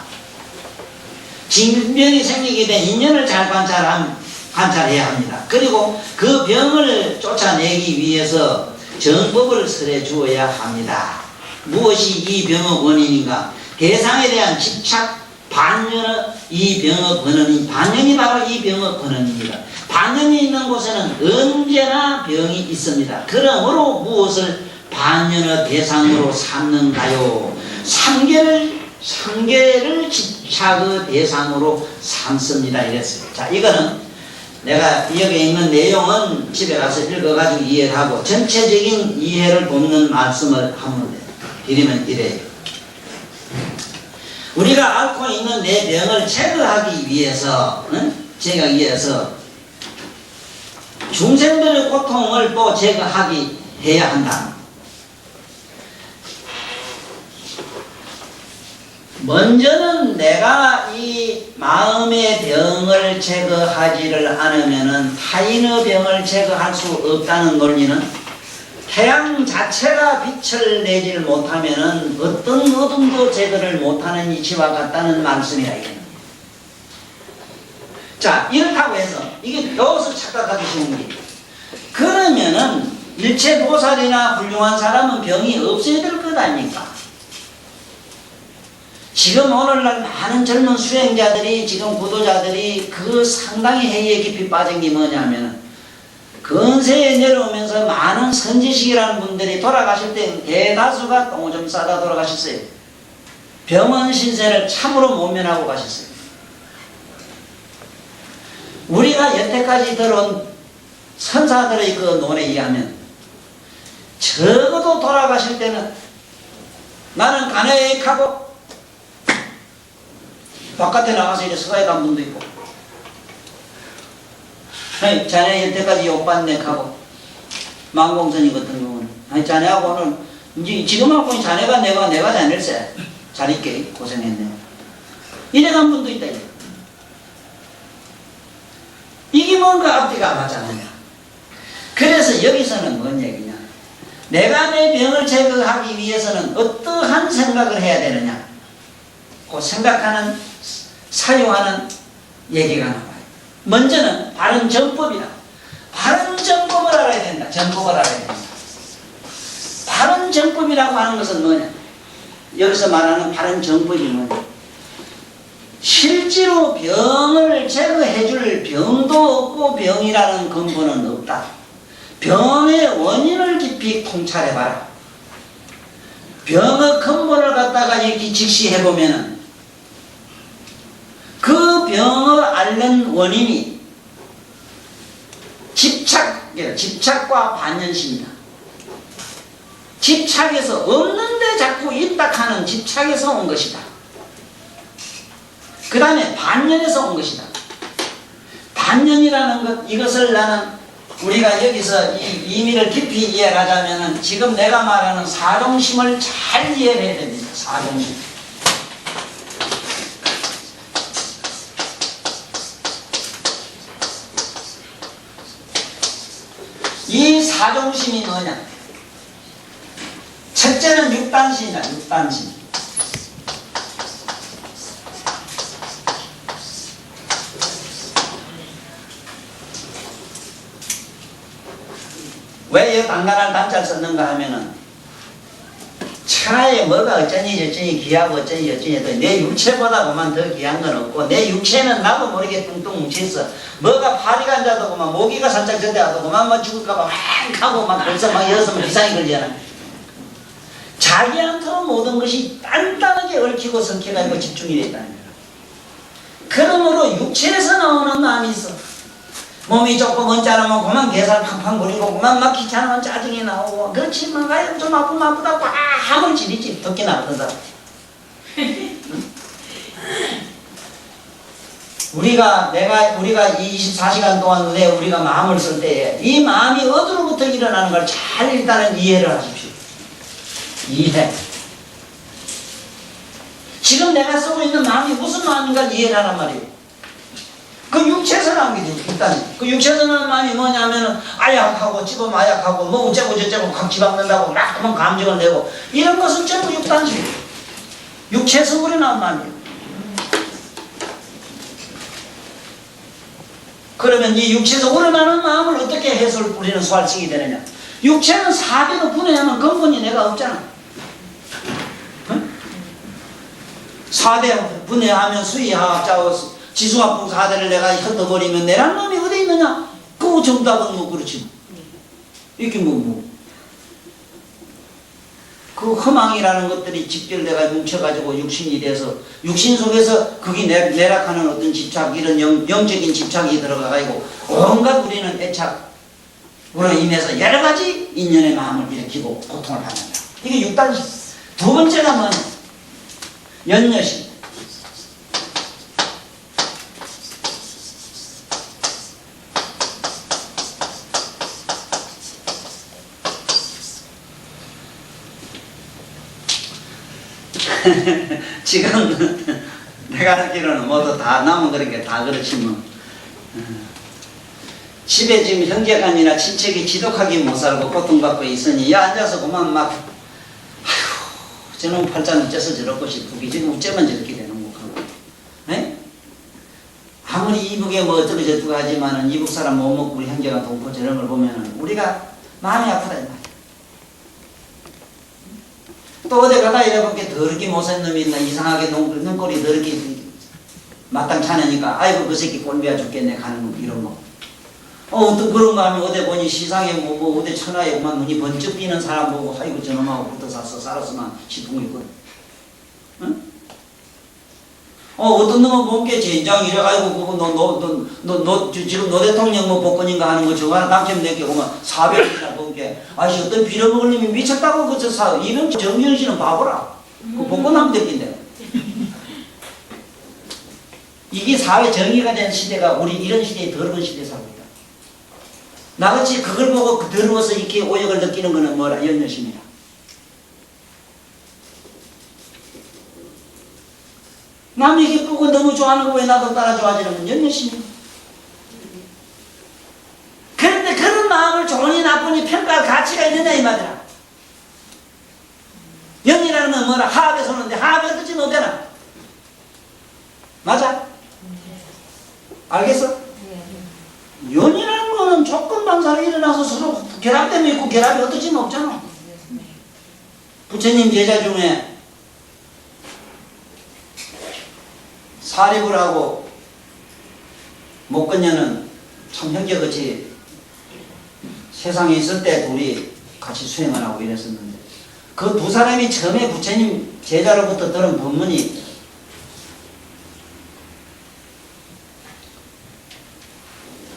질병이 생기게 된 인연을 잘 관찰해야 합니다. 그리고 그 병을 쫓아내기 위해서 정법을 설해 주어야 합니다. 무엇이 이 병의 원인인가? 대상에 대한 집착, 반연의 이 병의 근원이, 반연이 바로 이 병의 근원입니다. 반연이 있는 곳에는 언제나 병이 있습니다. 그러므로 무엇을 반연의 대상으로 삼는가요? 삼계를 집착의 대상으로 삼습니다. 이랬어요. 자, 이거는 내가 여기 있는 내용은 집에 가서 읽어가지고 이해를 하고 전체적인 이해를 돕는 말씀을 한번 드리면 이래요. 우리가 앓고 있는 내 병을 제거하기 위해서, 중생들의 고통을 또 제거하기 해야 한다. 먼저는 내가 이 마음의 병을 제거하지를 않으면은 타인의 병을 제거할 수 없다는 논리는 태양 자체가 빛을 내지를 못하면은 어떤 어둠도 제거를 못하는 이치와 같다는 말씀이라 이겁니다. 자, 이렇다고 해서 이게 여기서 착각하기 쉬운 게, 그러면은 일체 보살이나 훌륭한 사람은 병이 없어야 될 것 아닙니까? 지금 오늘날 많은 젊은 수행자들이, 지금 구도자들이 그 상당히 해이에 깊이 빠진 게 뭐냐면, 근세에 내려오면서 많은 선지식이라는 분들이 돌아가실 때 대다수가 똥을 좀 싸다 돌아가셨어요. 병원 신세를 참으로 못 면하고 가셨어요. 우리가 여태까지 들어온 선사들의 그 논에 의하면 적어도 돌아가실 때는 나는 간해익하고 바깥에 나가서 이제 서가에 간 분도 있고, 아니, 자네 여태까지 욕받네 하고, 망공선이 같은 경우는, 아니, 자네하고는, 이제 지금하고는 자네가 내가 자네일세. 잘 있게, 고생했네. 이래 간 분도 있다, 이래. 이게 뭔가 앞뒤가 안 맞잖아요. 그래서 여기서는 뭔 얘기냐. 내가 내 병을 제거하기 위해서는 어떠한 생각을 해야 되느냐. 그 생각하는, 사용하는 얘기가 나와요. 먼저는 바른 정법이다. 바른 정법을 알아야 된다. 정법을 알아야 된다. 바른 정법이라고 하는 것은 뭐냐? 여기서 말하는 바른 정법이 뭐냐? 실제로 병을 제거해 줄 병도 없고 병이라는 근본은 없다. 병의 원인을 깊이 통찰해봐라. 병의 근본을 갖다가 이렇게 직시해보면은 그 병을 앓는 원인이 집착과 반연심이다. 집착에서 없는데 자꾸 있다 하는 집착에서 온 것이다. 그 다음에 반연에서 온 것이다. 반연이라는 것, 이것을 나는 우리가 여기서 이 의미를 깊이 이해하자면은 지금 내가 말하는 사종심을 잘 이해해야 됩니다. 사종심. 이 사종심이 뭐냐? 첫째는 육단심이다. 육단심. 왜 이 단단한 단자를 썼는가 하면은 천하에 뭐가 어쩌니 저쩌니 귀하고 어쩌니 저쩌니 해도 내 육체보다 그만 더 귀한 건 없고 내 육체는 나도 모르게 뚱뚱 뭉쳐있어. 뭐가 파리가 앉아도 그만 모기가 살짝 저대하도 그만 뭐 죽을까봐 막 하고 막 벌써 막 여섯 비상이 걸리잖아. 자기한테는 모든 것이 단단하게 얽히고 성취가 있고 집중이 되어 있다는 거야. 그러므로 육체에서 나오는 마음이 있어. 몸이 조금 언짢으면 그만 개살 팡팡 거리고 그만 막 귀찮으면 짜증이 나오고 그렇지 막 아유 좀 아프다고 함을 지리지. 듣기 나쁜 사람. 우리가 24시간 동안 내 우리가 마음을 쓸 때에 이 마음이 어디로부터 일어나는 걸 잘 일단은 이해를 하십시오. 이해. 지금 내가 쓰고 있는 마음이 무슨 마음인가 이해를 하란 말이에요. 그 육체에서 나온 게 일단 그 육체에서 나온 마음이 뭐냐면은 아약하고 찝으면 아약하고 뭐 어쩌고 저쩌고 각 집박는다고 막 그만 감정을 내고 이런 것은 전부 육단식 육체에서 우러나온 마음이에요. 그러면 이 육체에서 우러나는 마음을 어떻게 해설 우리는 소할식이 되느냐? 육체는 사비로 분해하면 근본이 내가 없잖아. 응? 사대 분해하면 수의하합자고 지수합풍 사대를 내가 흩어버리면 내란 놈이 어디 있느냐? 그 정답은 뭐 그렇지. 이게 그 허망이라는 것들이 집결돼가 뭉쳐가지고 육신이 돼서 육신 속에서 그게 내락하는 어떤 집착 이런 영적인 집착이 들어가가지고 온갖 우리는 애착으로 인해서 여러 가지 인연의 마음을 일으키고 고통을 받는다. 이게 육단심. 두 번째가 뭐냐? 연여심. 지금 내가 알기로는 모두 다 남은 그런 게 다 그렇지만 집에 지금 형제간이나 친척이 지독하게 못 살고 고통받고 있으니 야 앉아서 그만 막 아휴 저놈 팔짱 어째서 저럴 것이 북이 지금 어쩌면 저렇게 되는 거고 에? 아무리 이북에 뭐 어쩌고 저쩌고 하지만은 이북 사람 못 먹고 우리 형제가 동포 저런 걸 보면은 우리가 마음이 아프다 이 말이야. 또 어디 가다 이래보게 더럽게 못산 놈이 있나 이상하게 눈꼬리 더럽게 마땅치 않으니까 아이고 그 새끼 꼴비야 죽겠네 가는 거 이런 거. 어떤 그런 마음이 어디 보니 시상에 뭐 어디 천하에 그만 눈이 번쩍 비는 사람 보고 아이고 저놈하고 붙어 살았으면 싶은 거 있거든. 응? 어떤 놈은 뭔게 젠장 이래가지고 너 지금 노 대통령 뭐 복권인가 하는 거 저거 하나 당첨됐게 보면 400이나 본게 아씨 어떤 빌어먹을 놈이 미쳤다고 그저 사 이런 정경 씨는 바보라. 그 복권하면 됐긴데. 이게 사회 정의가 된 시대가 우리 이런 시대에 더러운 시대에 살고 있다. 나같이 그걸 보고 더러워서 이렇게 오역을 느끼는 거는 뭐라? 연여심이라. 남이 기쁘고 너무 좋아하는 거 왜 나도 따라 좋아지는 연여심이야. 그런데 그런 마음을 좋으니 나쁘니 평가할 가치가 있느냐 이 말이야. 연이라는 건 뭐라? 하합에서 오는데 하합이 어떻게 못되나? 맞아? 알겠어? 연이라는 거는 조건반사로 일어나서 서로 결합됨이 있고 결합이 어떻게 없잖아. 부처님 제자 중에 사립을 하고 목건녀는 참 형제같이 세상에 있을 때 둘이 같이 수행을 하고 이랬었는데 그 두 사람이 처음에 부처님 제자로부터 들은 법문이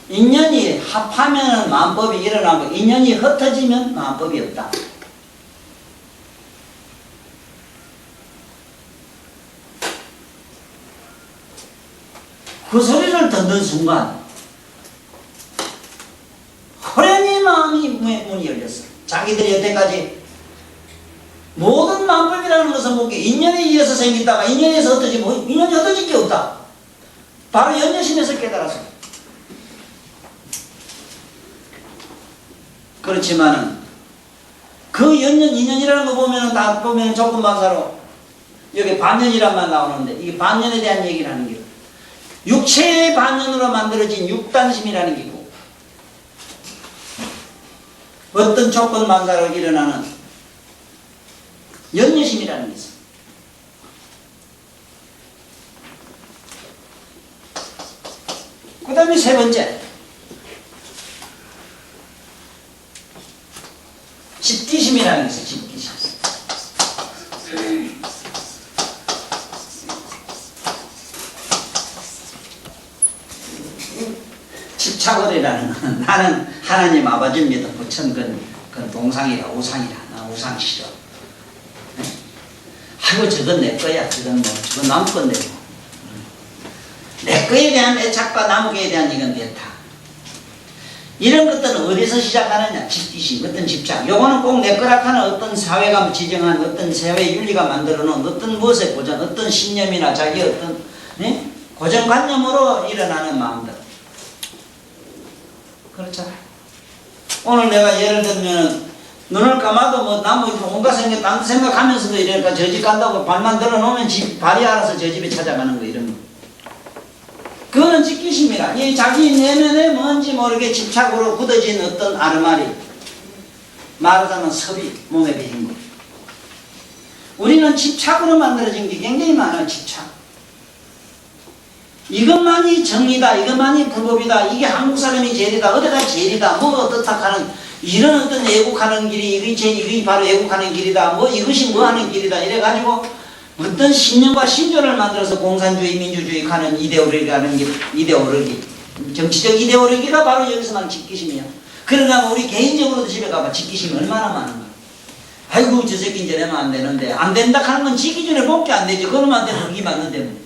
인연이 합하면 만법이 일어나고 인연이 흩어지면 만법이 없다. 그 소리를 듣는 순간 호련히 마음이 문이 열렸어. 자기들이 여태까지 모든 만법이라는 것은 뭐게 인연에 의해서 생긴다가 인연에서 흩어지고 인연이 흩어질 게 없다. 바로 연여심에서 깨달았어. 그렇지만은 그 연년 인연이라는 거 보면은 다 보면은 조건반사로 여기 반년이란 말 나오는데 이게 반년에 대한 얘기를 하는 게 육체의 반년으로 만들어진 육단심이라는 게 있고 어떤 조건반사로 일어나는 연여심이라는 게 있어. 그 다음에 세 번째 집기심이라는 게 있어요. 집기심. 집착을이라는 건 나는 하나님 아버지입니다. 부천 그건 동상이라 우상이라 나 우상 싫어. 아이고 저건 내 거야. 저건 저건 남 건데 내 거에 대한 애착과 남 거에 대한 이건 다. 이런 것들은 어디서 시작하느냐? 집기심, 어떤 집착. 요거는 꼭 내 거라 하는 어떤 사회가 지정한 어떤 사회 윤리가 만들어 놓은 어떤 무엇의 고정, 어떤 신념이나 자기 어떤 고정관념으로 일어나는 마음들. 그렇잖아. 오늘 내가 예를 들면 눈을 감아도 뭐 나무 온갖 딴 생각하면서도 이러니까 저 집 간다고 발만 들어놓으면 발이 알아서 저 집에 찾아가는 거 이런 거. 그거는 집기심이라. 이 자기 내면에 뭔지 모르게 집착으로 굳어진 어떤 아르마리, 말하자면 섭이 몸에 배인 거. 우리는 집착으로 만들어진 게 굉장히 많아요. 집착. 이것만이 정의다, 이것만이 불법이다, 이게 한국 사람이 제일이다, 어디가 제일이다, 뭐가 어떻다 하는 이런 어떤 애국하는 길이 이게 바로 애국하는 길이다, 뭐 이것이 뭐 하는 길이다 이래가지고 어떤 신념과 신조를 만들어서 공산주의, 민주주의 가는 이데올로기라는 게 이데올로기, 정치적 이데올로기가 바로 여기서 나는 집기심이야. 그러나 우리 개인적으로도 집에 가봐 집기심이 얼마나 많은가. 아이고 저 새끼 이제 내면 안 되는데 안 된다 하는 건 지기 전에 복귀 안 되지. 그러면 안 되는 그게 맞는데 뭐.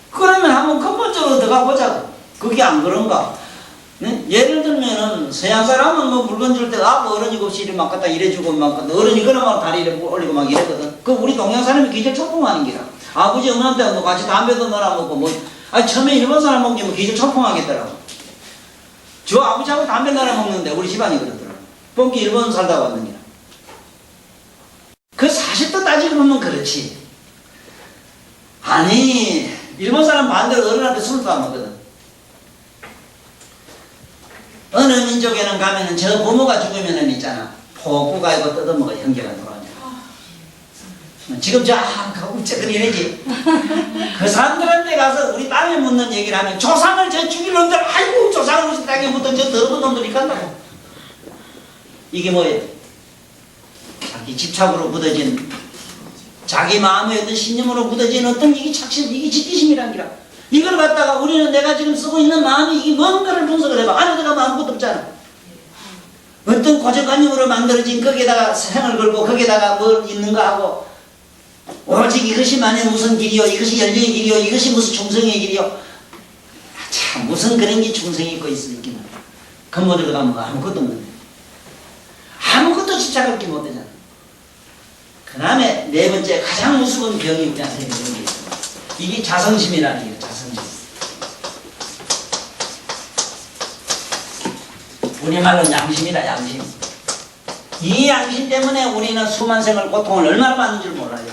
그러면 한번 근본적으로 들어가 보자고. 그게 안 그런가? 네? 예를 들면은 서양 사람은 뭐 물건 줄 때 아무 어른이 없이 이리 막 갖다 이래주고 막 어른이 그러면 다리를 올리고 막 이랬거든. 그 우리 동양 사람이 기절 초풍하는 기라. 아버지 엄마한테 뭐 같이 담배도 놀아먹고 뭐 아니 처음에 일본 사람 먹으면 뭐 기절 초풍하겠더라고. 저 아버지하고 담배 놀아먹는데 우리 집안이 그러더라고. 뽕기 일본 살다 왔는 기라. 그 사실도 따지고 보면 그렇지. 아니 일본 사람 반대로 어른한테 술도 안 먹거든. 어느 민족에는 가면은 저 부모가 죽으면은 있잖아. 포구가 이거 뜯어먹어 형제가 돌아오냐. 지금 저 가고 쟤들 이래지. 그 사람들한테 가서 우리 땅에 묻는 얘기를 하면 조상을 저 죽일 놈들 아이고 조상을 무슨 땅에 묻던 저 더러운 놈들이 간다고. 이게 뭐예요? 자기 집착으로 묻어진 자기 마음의 어떤 신념으로 묻어진 어떤 이게 착심, 이게 집기심이란 기라. 이걸 갖다가 우리는 내가 지금 쓰고 있는 마음이 이게 뭔가를 분석을 해봐. 안에 들어가면 아무것도 없잖아. 어떤 고정관념으로 만들어진 거기에다가 생을 걸고 거기에다가 뭘 있는가 하고 오직 이것이 만의 무슨 길이요, 이것이 열정의 길이요, 이것이 무슨 충성의 길이요. 참 무슨 그런 게 충성이 있고 있으니까 근본 들어가면 아무것도 없는데 아무것도 집착할 게 못 되잖아. 그 다음에 네 번째 가장 우스운 병이 우리 안에 있는 게 있어요. 이게 자성심이라는 게 자성심. 우리말로 양심이다, 양심. 이 양심 때문에 우리는 수만 생을 고통을 얼마나 받는 줄 몰라요.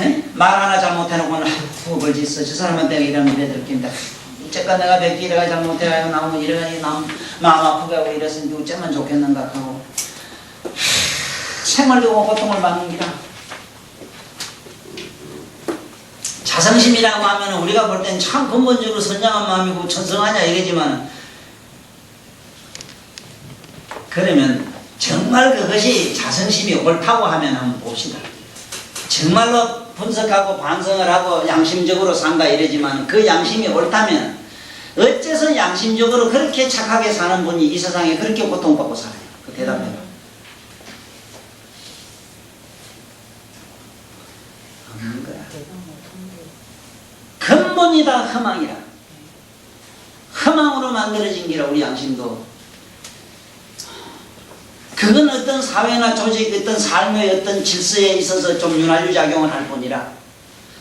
에? 말 하나 잘못해놓고는 뭘 짓어. 저 사람한테 이러면 이래 들긴다. 어쨌건 내가 백기 이래가 잘못해가지고 나오면 이래가 마음 아프게 하고 이랬으니 어쩌면 좋겠는가 하고 생활도 고통을 받는 기라. 자성심이라고 하면 우리가 볼 땐 참 근본적으로 선량한 마음이고 천성하냐 이러지만 그러면 정말 그것이 자성심이 옳다고 하면 한번 봅시다. 정말로 분석하고 반성을 하고 양심적으로 산다 이러지만 그 양심이 옳다면 어째서 양심적으로 그렇게 착하게 사는 분이 이 세상에 그렇게 고통받고 살아요? 그 대답해봐. 없는 거야. 근본이 다 허망이라. 허망으로 만들어진 기라 우리 양심도. 그건 어떤 사회나 조직, 어떤 삶의 어떤 질서에 있어서 좀 윤활유작용을 할 뿐이라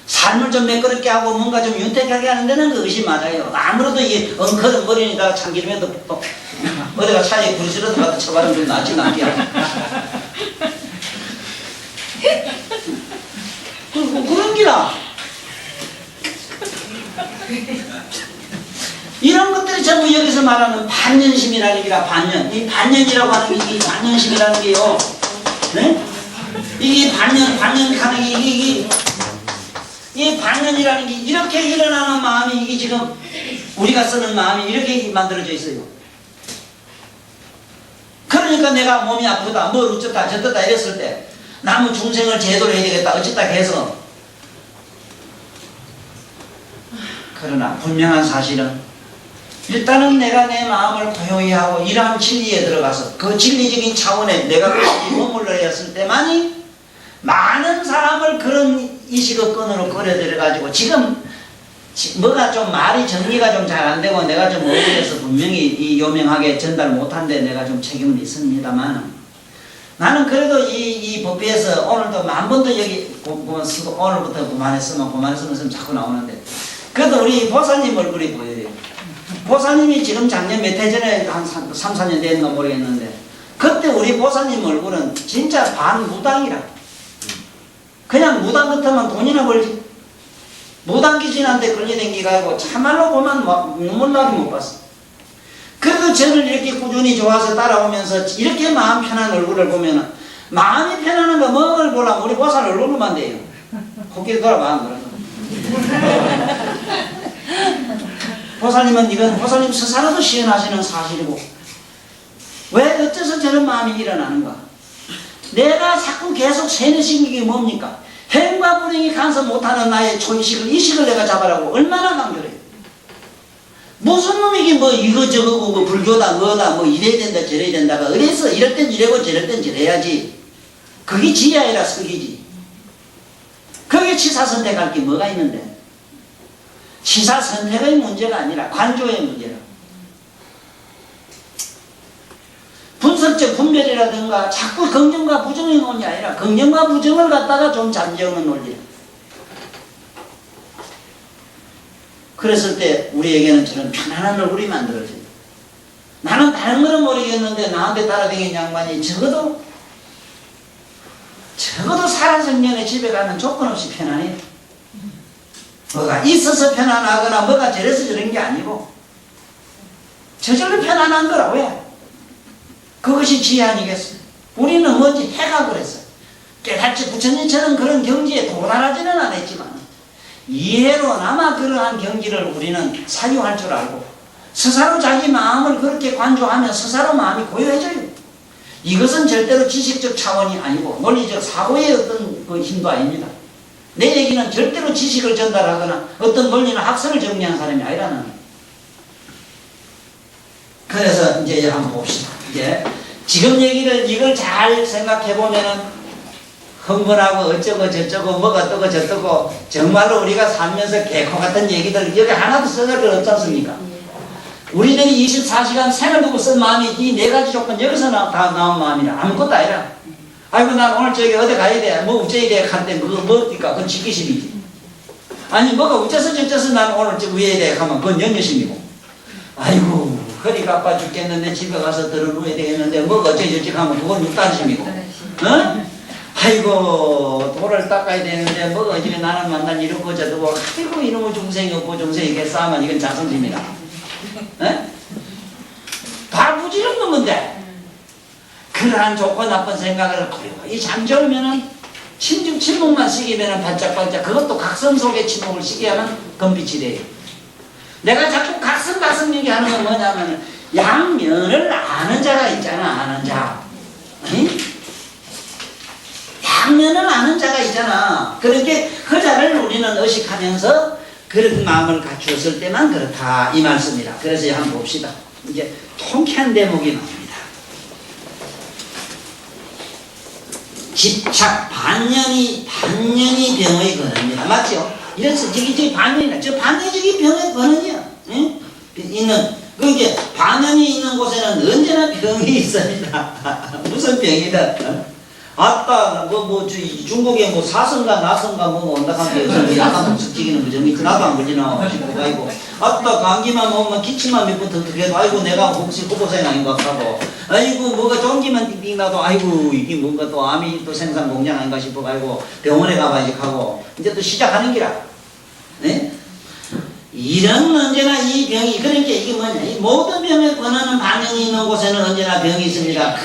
삶을 좀 매끄럽게 하고 뭔가 좀 윤택하게 하는 데는 그것이 맞아요. 아무래도 이 엉커덩거리니까 참기름에도 어디가 차에 구리스러도 갖다 쳐바르면 좀 낫지 낫기야. 그런 기라. 이런 것들이 전부 여기서 말하는 반년심이라는 게라. 반년. 이 반년이라고 하는 게 이 반년심이라는 게요. 네? 이게 반년 가는 게 이 반년이라는 게 이렇게 일어나는 마음이 이게 지금 우리가 쓰는 마음이 이렇게 만들어져 있어요. 그러니까 내가 몸이 아프다, 뭘 어쩌다 저쩌다 이랬을 때 나무 중생을 제대로 해야 되겠다 어쩌다 해서 그러나 분명한 사실은 일단은 내가 내 마음을 고요히 하고 이러한 진리에 들어가서 그 진리적인 차원에 내가 머물러야 했을 때만이 많은 사람을 그런 이식의 끌어 들여가지고 지금 뭐가 좀 말이 정리가 좀 잘 안 되고 내가 좀 억울해서 분명히 이 요명하게 전달 못한데 내가 좀 책임은 있습니다만 나는 그래도 이 법회에서 오늘도 만 번도 여기 오늘부터 그만했으면 자꾸 나오는데 그래도 우리 보사님 얼굴이 보여요. 보사님이 지금 작년 몇 해 전에 한 3, 4년 됐나 모르겠는데 그때 우리 보사님 얼굴은 진짜 반무당이라 그냥 무당 같으면 돈이나 벌지 무당 귀신한테 걸려댕기가지고 참말로 보면 눈물 나게 못 봤어. 그래도 저를 이렇게 꾸준히 좋아서 따라오면서 이렇게 마음 편한 얼굴을 보면 마음이 편안한 거 뭐를 보려면 우리 보살 얼굴만 돼요. 코끼리 돌아봐 안 그러나. 보살님은 이건 보살님 스스로도 시연하시는 사실이고 왜 어째서 저런 마음이 일어나는가? 내가 자꾸 계속 세뇌시킨 게 뭡니까? 행과 불행이 간섭 못하는 나의 초의식을 이식을 내가 잡아라고 얼마나 강조해요. 무슨 놈이기 뭐 이거 저거고 뭐 불교다 뭐다 뭐 이래야 된다 저래야 된다가 어디서 이럴 땐 이래고 저럴 땐 저래야지. 그게 지혜가 아니라 석이지. 그게 치사 선택할 게 뭐가 있는데 치사 선택의 문제가 아니라 관조의 문제라. 분석적 분별이라든가 자꾸 긍정과 부정의 논이 아니라 긍정과 부정을 갖다가 좀 잠재우는 논리야. 그랬을 때 우리에게는 저런 편안한 얼굴이 만들어져요. 나는 다른 거는 모르겠는데 나한테 따라다니는 양반이 적어도 살아생전에 집에 가면 조건 없이 편안해. 뭐가 있어서 편안하거나 뭐가 저래서 저런 게 아니고 저절로 편안한 거라. 왜? 그것이 지혜 아니겠어요? 우리는 뭔지 해가 그랬어요. 깨닫지 부처님처럼 그런 경지에 도달하지는 않았지만 이해로나마 그러한 경지를 우리는 사유할 줄 알고 스스로 자기 마음을 그렇게 관조하면 스스로 마음이 고요해져요. 이것은 절대로 지식적 차원이 아니고 논리적 사고의 어떤 그 힘도 아닙니다. 내 얘기는 절대로 지식을 전달하거나 어떤 논리나 학설을 정리한 사람이 아니라는. 그래서 이제 한번 봅시다. 이제 지금 얘기를 이걸 잘 생각해 보면은 흥분하고 어쩌고 저쩌고 뭐가 뜨고 저뜨고 정말로 우리가 살면서 개코 같은 얘기들 여기 하나도 써낼 것 없지 않습니까? 우리들이 24시간 생을 두고 쓴 마음이 이 네 가지 조건 여기서 다 나온 마음이라 아무것도 아니라 아이고 난 오늘 저기 어디 가야 돼 뭐 우째야 돼 하는데 그거 뭐니까 그건 지기심이지. 아니 뭐가 우째서 저째서 난 오늘 저 위에 돼 하면 그건 연유심이고 아이고 허리가 아파 죽겠는데 집에 가서 들어 누워야 되겠는데 뭐가 어쩌저쩌 하면 그건 육단심이고 어? 아이고 돌을 닦아야 되는데 뭐가 어찌 나는 만난 이러고 저러고 아이고 이놈의 중생이 없고 중생이 이렇게 싸우면 이건 자성심이다. 다 부지런한 건데 그러한 좋고 나쁜 생각을 고요히 잠재우면은 침묵만 시키면은 반짝반짝 그것도 각성 속에 침묵을 시켜야만 금빛이 돼요. 내가 자꾸 각성 얘기하는 건 뭐냐면 양면을 아는 자가 있잖아. 아는 자. 응? 방면을 아는 자가 있잖아. 그렇게 그 자를 우리는 의식하면서 그런 마음을 갖추었을 때만 그렇다 이 말씀이다. 그래서 한번 봅시다. 이제 통쾌한 대목이 나옵니다. 집착 반연이 병의 근원입니다. 맞죠? 이래서 저기 반연이다. 저 반연이 병의 근원이야. 응? 있는 그 이제 반연이 있는 곳에는 언제나 병이 있습니다. 무슨 병이다. 아따 중국에 뭐 사성가 나성가 뭐 온다 하면 약간 목석지기는 그정이 나도 안 그러나 싶고 아이고 아따 감기만 먹으면 기침만 몇 번 턱턱해도 아이고 내가 혹시 후보생 아닌가 하고 아이고 뭐가 종기만 띵띵 나도 아이고 이게 뭔가 또 암이 또 생산 공장 아닌가 싶어 아이고 병원에 가봐야지 하고 이제 또 시작하는 기라. 네? 이런 언제나 이 병이 그러니까 이게 뭐냐 이 모든 병에 권하는 반응이 있는 곳에는 언제나 병이 있습니다.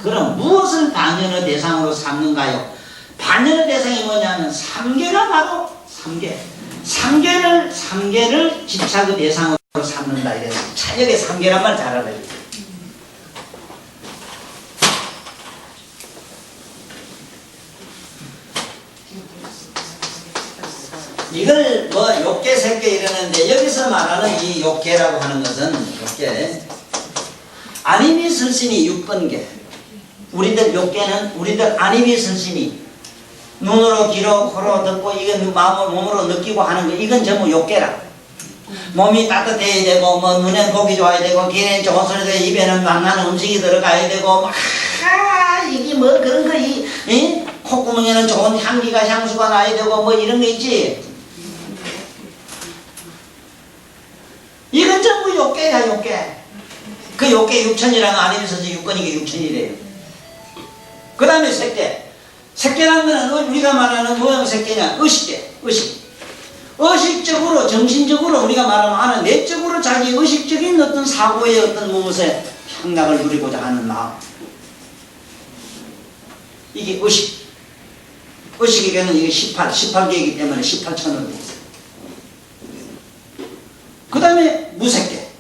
그럼 무엇을 반연의 대상으로 삼는가요? 반연의 대상이 뭐냐면 삼계가 바로 삼계를 집착의 대상으로 삼는다 이래서 차역의 삼계란 말 잘 알아요. 이걸 뭐 욕계 색계 이러는데 여기서 말하는 이 욕계라고 하는 것은 욕계 아니미 설신이 6번계 우리들 욕계는 우리들 아니미 설신이 눈으로 귀로 코로 듣고 이건 몸으로 느끼고 하는 거 이건 전부 욕계라. 몸이 따뜻해야 되고 뭐 눈엔 보기 좋아야 되고 귀엔 좋은 소리 되고 입에는 맛나는 음식이 들어가야 되고 이게 뭐 그런 거 이 콧구멍에는 좋은 향기가 향수가 나야 되고 뭐 이런 거 있지. 이건 전부 욕계야 욕계. 그 욕계 육천이라는 아니면서 육건이게 육천이래요. 그 다음에 색계. 색계라는 거는 우리가 말하는 모양 색계냐 의식계. 의식적으로 정신적으로 우리가 말하면 하는 내적으로 자기 의식적인 어떤 사고의 어떤 무엇에 향락을 누리고자 하는 마음. 이게 의식에게는 이게 18개이기 때문에 18천으로 되어 있어요. 그 다음에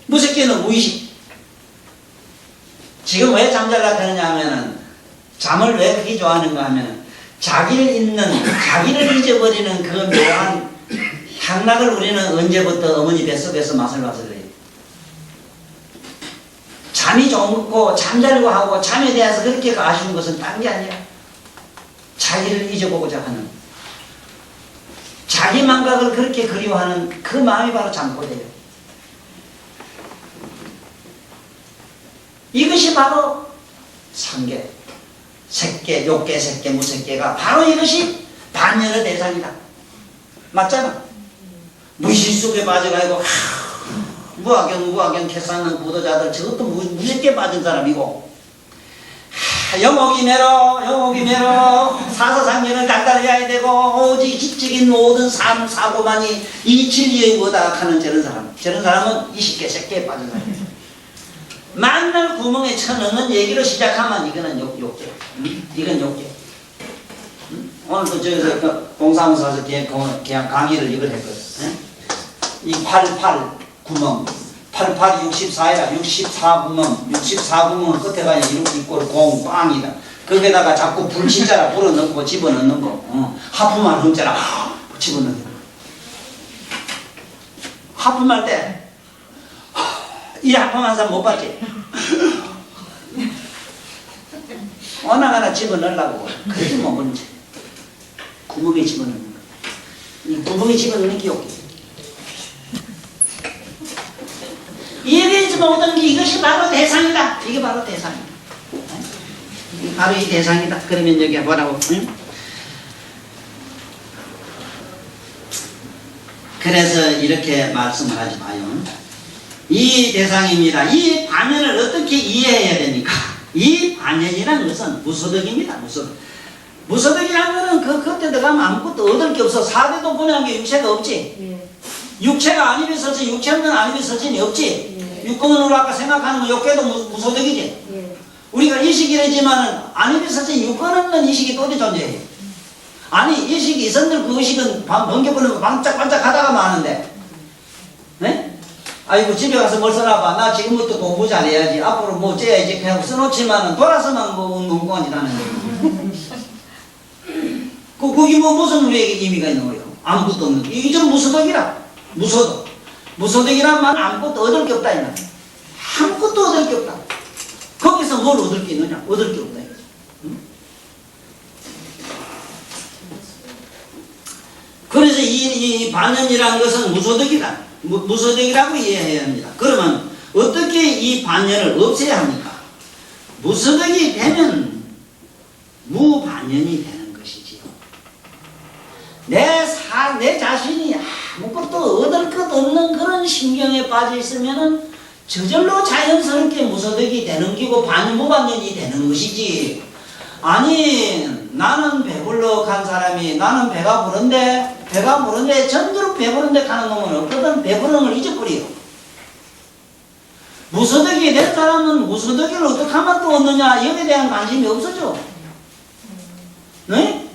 무색계는 무의식. 지금 왜 잠잘라 하느냐 하면은 잠을 왜 그렇게 좋아하는가 하면은 자기를 잊어버리는 그 묘한 향락을 우리는 언제부터 어머니 뱃속에서 맛을 봐서 그래요. 잠이 좋고 잠자려고 하고 잠에 대해서 그렇게 아쉬운 것은 딴 게 아니야. 자기를 잊어보고자 하는 자기 망각을 그렇게 그리워하는 그 마음이 바로 잠꼬대예요. 이것이 바로 삼계, 색계, 욕계, 색계, 무색계가 바로 이것이 반연의 대상이다. 맞잖아. 무의식 속에 빠져가지고 무학경 캐사는 부도자들 저것도 무색계에 빠진 사람이고 영옥이 매로 사사상견을 달달해야 되고 오직 지적인 모든 삶 사고만이 이 진리의 뭐다 하는 저런 사람은 이식계 색계에 빠진 사람이에요. 만날 구멍에 쳐넣는 얘기로 시작하면 이거는 욕계. 이건 욕계. 오늘도 저기서 공사무소에서 그냥 강의를 이걸 했거든. 이 88 구멍. 88이 64이라 64구멍은 끝에 가야 이렇게 있고 공빵이다. 거기에다가 자꾸 불신자라 불어넣고 집어넣는 거. 하품할 흠자라 집어넣는 거. 하품할 때 이 하품한 사람 못 봤지? 어느 하나 집어넣으려고 그렇게 못 보는지 구멍에 집어넣는 거. 이 구멍에 집어넣는 게 욕이에요. 이해되지 못한 게 이것이 바로 대상이다. 이게 바로 대상이다. 바로 이 대상이다. 그러면 여기 뭐라고? 응? 그래서 이렇게 말씀을 하지 마요. 이 대상입니다. 이 반연을 어떻게 이해해야 됩니까? 이 반연이라는 것은 무소득입니다. 무소득이라는 것은 그때 들어가면 아무것도 얻을 게 없어. 4대도 분해한 게 육체가 없지. 육체가 아니면 설진, 육체 없는 아니면 설진이 없지. 육건으로 아까 생각하는 거 욕계도 무소득이지. 우리가 이식이라지만은 아니면 설진 육건 없는 이식이 또 어디 존재해. 아니 이식이 있었는데 그 의식은 번개불면 반짝반짝 하다가 마는데. 네? 아이고 집에 가서 뭘 써놔봐. 나 지금부터 공부 잘해야지. 앞으로 뭐 째야지. 그냥 써놓지만은 돌아서만 뭐 엉뚱한 짓 하는 거예요. 거기 뭐 무슨 의미가 있는 거예요? 아무것도 없는 거. 이게 좀 무소득이라. 무소득. 무소득이란 말은 아무것도 얻을 게 없다 이 말이야. 아무것도 얻을 게 없다. 거기서 뭘 얻을 게 있느냐? 얻을 게 없다. 응? 그래서 이 반연이라는 것은 무소득이라고 이해해야 합니다. 그러면 어떻게 이 반연을 없애야 합니까? 무소득이 되면 무반연이 되는 것이지요. 내 자신이 아무것도 얻을 것 없는 그런 심경에 빠져 있으면은 저절로 자연스럽게 무소득이 되는 기고 무반연이 되는 것이지. 아니 나는 배불러 간 사람이 나는 배가 부른데 전부로 배부른데 가는 놈은 없거든. 배부른 걸 잊어버려요. 무소득이 된 사람은 무소득을 어떻게 하면 또 얻느냐 여기에 대한 관심이 없어져. 네?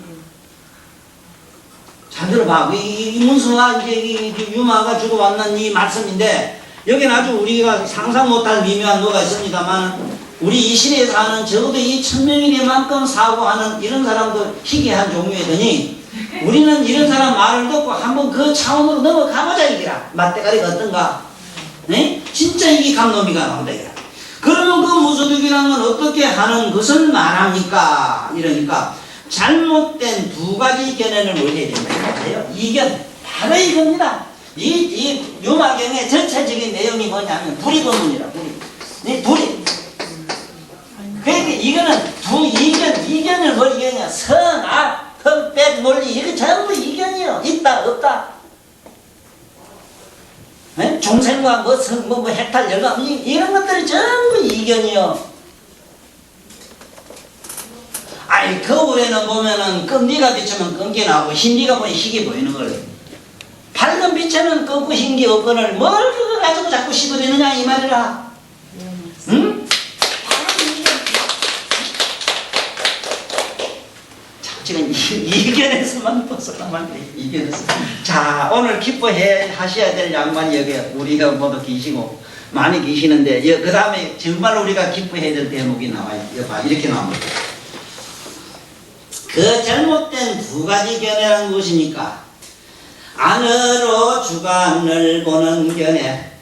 잘 들어봐. 이 문서가 이제 유마가 주고 왔는 이 말씀인데 여기는 아주 우리가 상상 못할 미묘한 뭐가 있습니다만 우리 이 시대에 사는 적어도 이 천명이만큼 사고하는 이런 사람도 희귀한 종류이더니 우리는 이런 사람 말을 듣고 한번 그 차원으로 넘어가보자 이기라. 맛대가리가 어떤가? 네? 진짜 이게 감놈이가 나온다 이기라. 그러면 그 무소득이라는 건 어떻게 하는 것을 말합니까? 이러니까 잘못된 두 가지 견해를 모셔야 된다. 이견 바로 이겁니다. 이 유마경의 전체적인 내용이 뭐냐면 불이법문이라. 불이. 그러니까 이거는 이견을 뭘 이견이야? 선, 악, 흑백, 논리 이거 전부 이견이요. 있다 없다. 네? 중생과 뭐 해탈 열감 이런 것들이 전부 이견이요. 아니 거울에는 보면은 끈기가 비치면 끈기 나고 흰기가 보면 희기 보이는 걸. 밝은 빛에는 끈고 흰기 없거늘 뭘 그거 가지고 자꾸 시부리느냐 이 말이라. 응? 지금 이견에서만 벗어나면 돼. 이견에서. 자 오늘 기뻐해 하셔야 될 양반이 여기 우리가 모두 계시고 많이 계시는데 그 다음에 정말 우리가 기뻐해야 될 대목이 나와요. 이렇게 나옵니다. 그 잘못된 두 가지 견해란 무엇입니까? 안으로 주관을 보는 견해,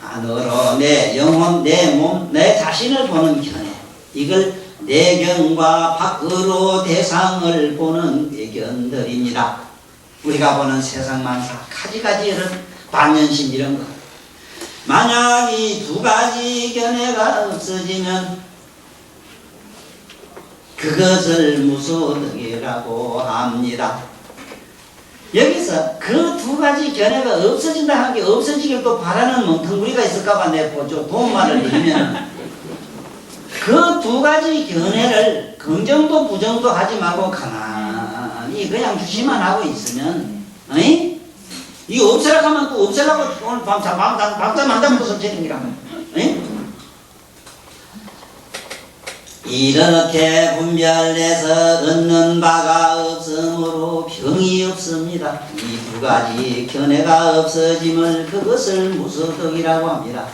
안으로 내 영혼, 내 몸, 내 자신을 보는 견해. 이걸 내견과 밖으로 대상을 보는 내견들입니다. 우리가 보는 세상 만사 가지가지 이런 반연심 이런 거. 만약 이 두 가지 견해가 없어지면 그것을 무소득이라고 합니다. 여기서 그 두 가지 견해가 없어진다 하는 게 없어지길 또 바라는 멍텅구리가 있을까봐 내가 좀 도움말을 드리면 그 두 가지 견해를 긍정도 부정도 하지 말고 가만히 그냥 주시만 하고 있으면 어이? 이거 없애라고 하면 또 없애라고 오늘 밤잠 한다고 선생님이라고 이렇게 분별해서 얻는 바가 없으므로 병이 없습니다. 이 두 가지 견해가 없어짐을 그것을 무소득이라고 합니다.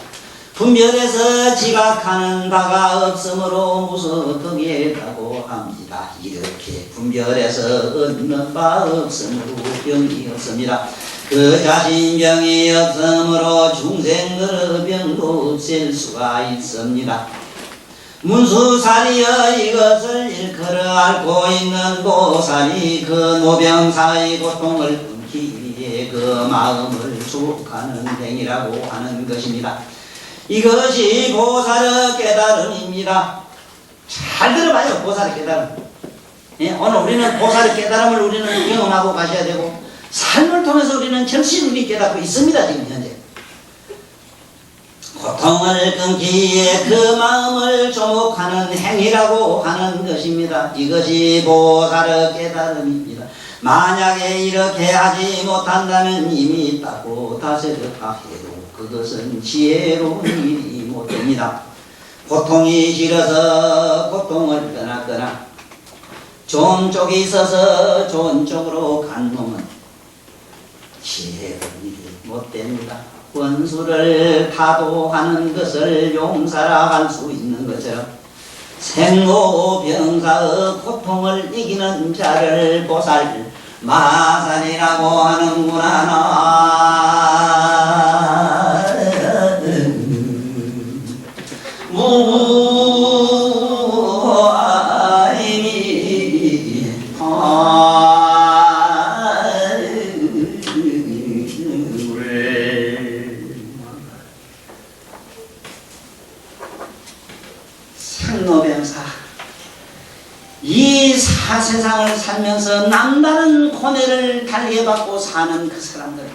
분별해서 지각하는 바가 없으므로 무소득이라고 합니다. 이렇게 분별해서 얻는 바 없으므로 병이 없습니다. 그 자신 병이 없으므로 중생들의 병도 없앨 수가 있습니다. 문수살이여 이것을 일컬어 앓고 있는 보살이 그 노병사의 고통을 끊기 위해 그 마음을 수록하는 행위라고 하는 것입니다. 이것이 보살의 깨달음입니다. 잘 들어봐요. 보살의 깨달음. 예? 오늘 우리는 보살의 깨달음을 우리는 경험하고 가셔야 되고 삶을 통해서 우리는 절실히 깨닫고 있습니다. 지금 현재. 고통을 끊기에 그 마음을 조목하는 행위라고 하는 것입니다. 이것이 보살의 깨달음입니다. 만약에 이렇게 하지 못한다면 이미 있다고 다스렸다 해도 그것은 지혜로운 일이 못됩니다. 고통이 싫어서 고통을 떠났거나 좋은 쪽이 있어서 좋은 쪽으로 간 놈은 지혜로운 일이 못됩니다. 원수를 타도하는 것을 용사라 할 수 있는 것처럼 생로병사의 고통을 이기는 자를 보살 마살이라고 하는구나. 생로병사, 이 사세상을 살면서 남다른 고뇌를 달게 받고 사는 그 사람들,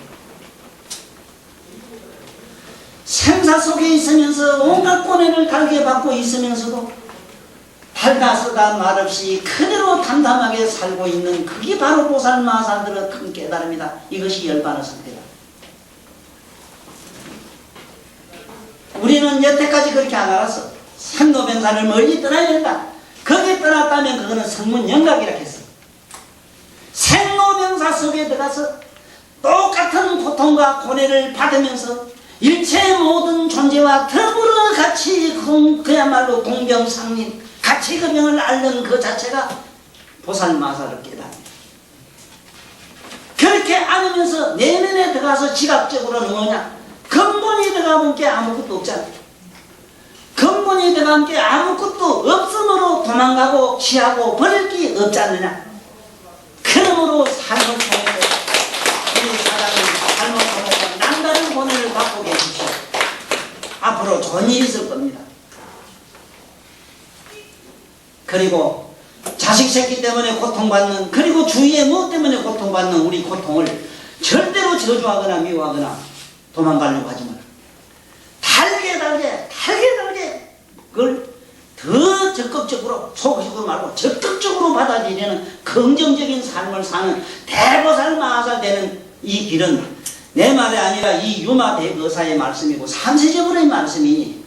생사 속에 있으면서 온갖 고뇌를 달게 받고 있으면서도 달다쓰다 말없이 그대로 담담하게 살고 있는 그게 바로 보살마살들의 큰 깨달음이다. 이것이 열반의 성대다. 우리는 여태까지 그렇게 안 알았어. 생로병사를 멀리 떠나야 된다. 거기에 떠났다면 그거는 성문영각이라 했어. 생로병사 속에 들어가서 똑같은 고통과 고뇌를 받으면서 일체의 모든 존재와 더불어 같이 그야말로 공병상린 같이 그 명을 앓는 그 자체가 보살마살의 깨달음이다. 그렇게 안으면서 내면에 들어가서 지각적으로는 뭐냐? 근본이 들어가본 게 아무것도 없잖아. 근본이 들어간 게 아무것도 없음으로 도망가고 취하고 버릴 게 없지 않느냐. 그러므로 삶을 통해서 우리 사장은 삶을 통해서 남다른 고뇌를 받고 계십시오. 앞으로 좋은 일이 있을 겁니다. 그리고 자식 새끼 때문에 고통받는, 그리고 주위에 무엇 때문에 고통받는 우리 고통을 절대로 저주하거나 미워하거나 도망가려고 하지 마라. 달게 그걸 더 적극적으로, 소극적으로 말고 적극적으로 받아들이는 긍정적인 삶을 사는 대보살마살 되는 이 길은 내 말이 아니라 이 유마대거사의 말씀이고 삼세제불의 말씀이니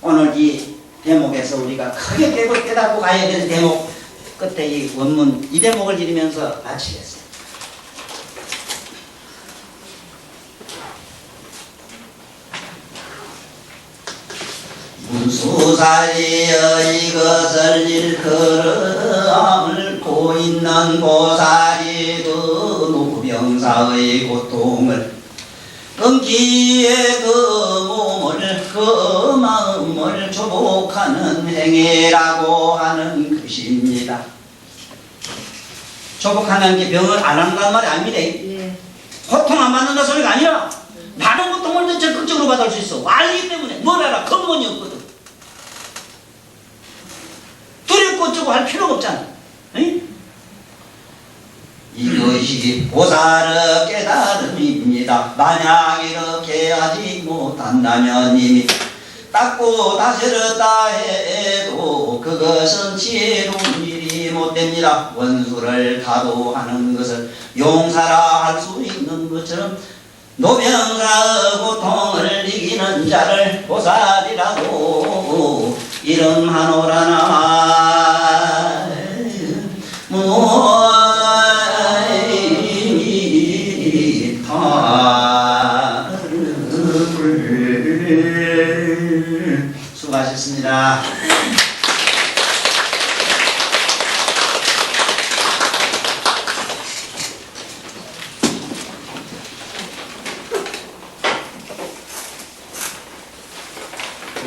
오늘 이 대목에서 우리가 크게 깨닫고 가야 되는 대목 끝에 이 원문 이 대목을 드리면서 마치겠습니다. 문수살이여 이것을 일컬어 앓고 있는 보살이 그 노병사의 고통을 끊기에 그 몸을 그 마음을 조복하는 행위라고 하는 것입니다. 조복하는 게 병을 안 한다는 말이 아닙니다. 예. 고통 안 받는다 소리가 아니라 많은 고통을 더 적극적으로 받을 수 있어. 알기 때문에 뭘 알아? 근본이 없거든. 두렵고 어쩌고 할 필요가 없잖아. 응? 이것이 보살의 깨달음입니다. 만약 이렇게 하지 못한다면 이미 닦고 다스렸다 해도 그것은 지혜로운 일이 못됩니다. 원수를 가도하는 것을 용사라 할 수 있는 것처럼 노병사의 고통을 이기는 자를 보살이라고 이름하노라나. 수고하셨습니다.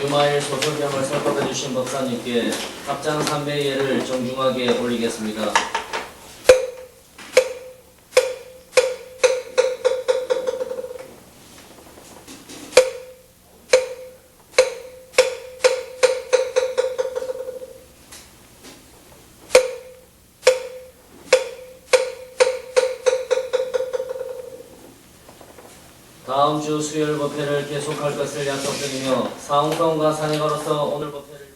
유마일 소설경을 설법해 주신 법사님께 합장 3배예를 정중하게 올리겠습니다. 다음 주 수요일 법회를 계속할 것을 약속드리며 사홍성과 산행가로서 오늘 법회를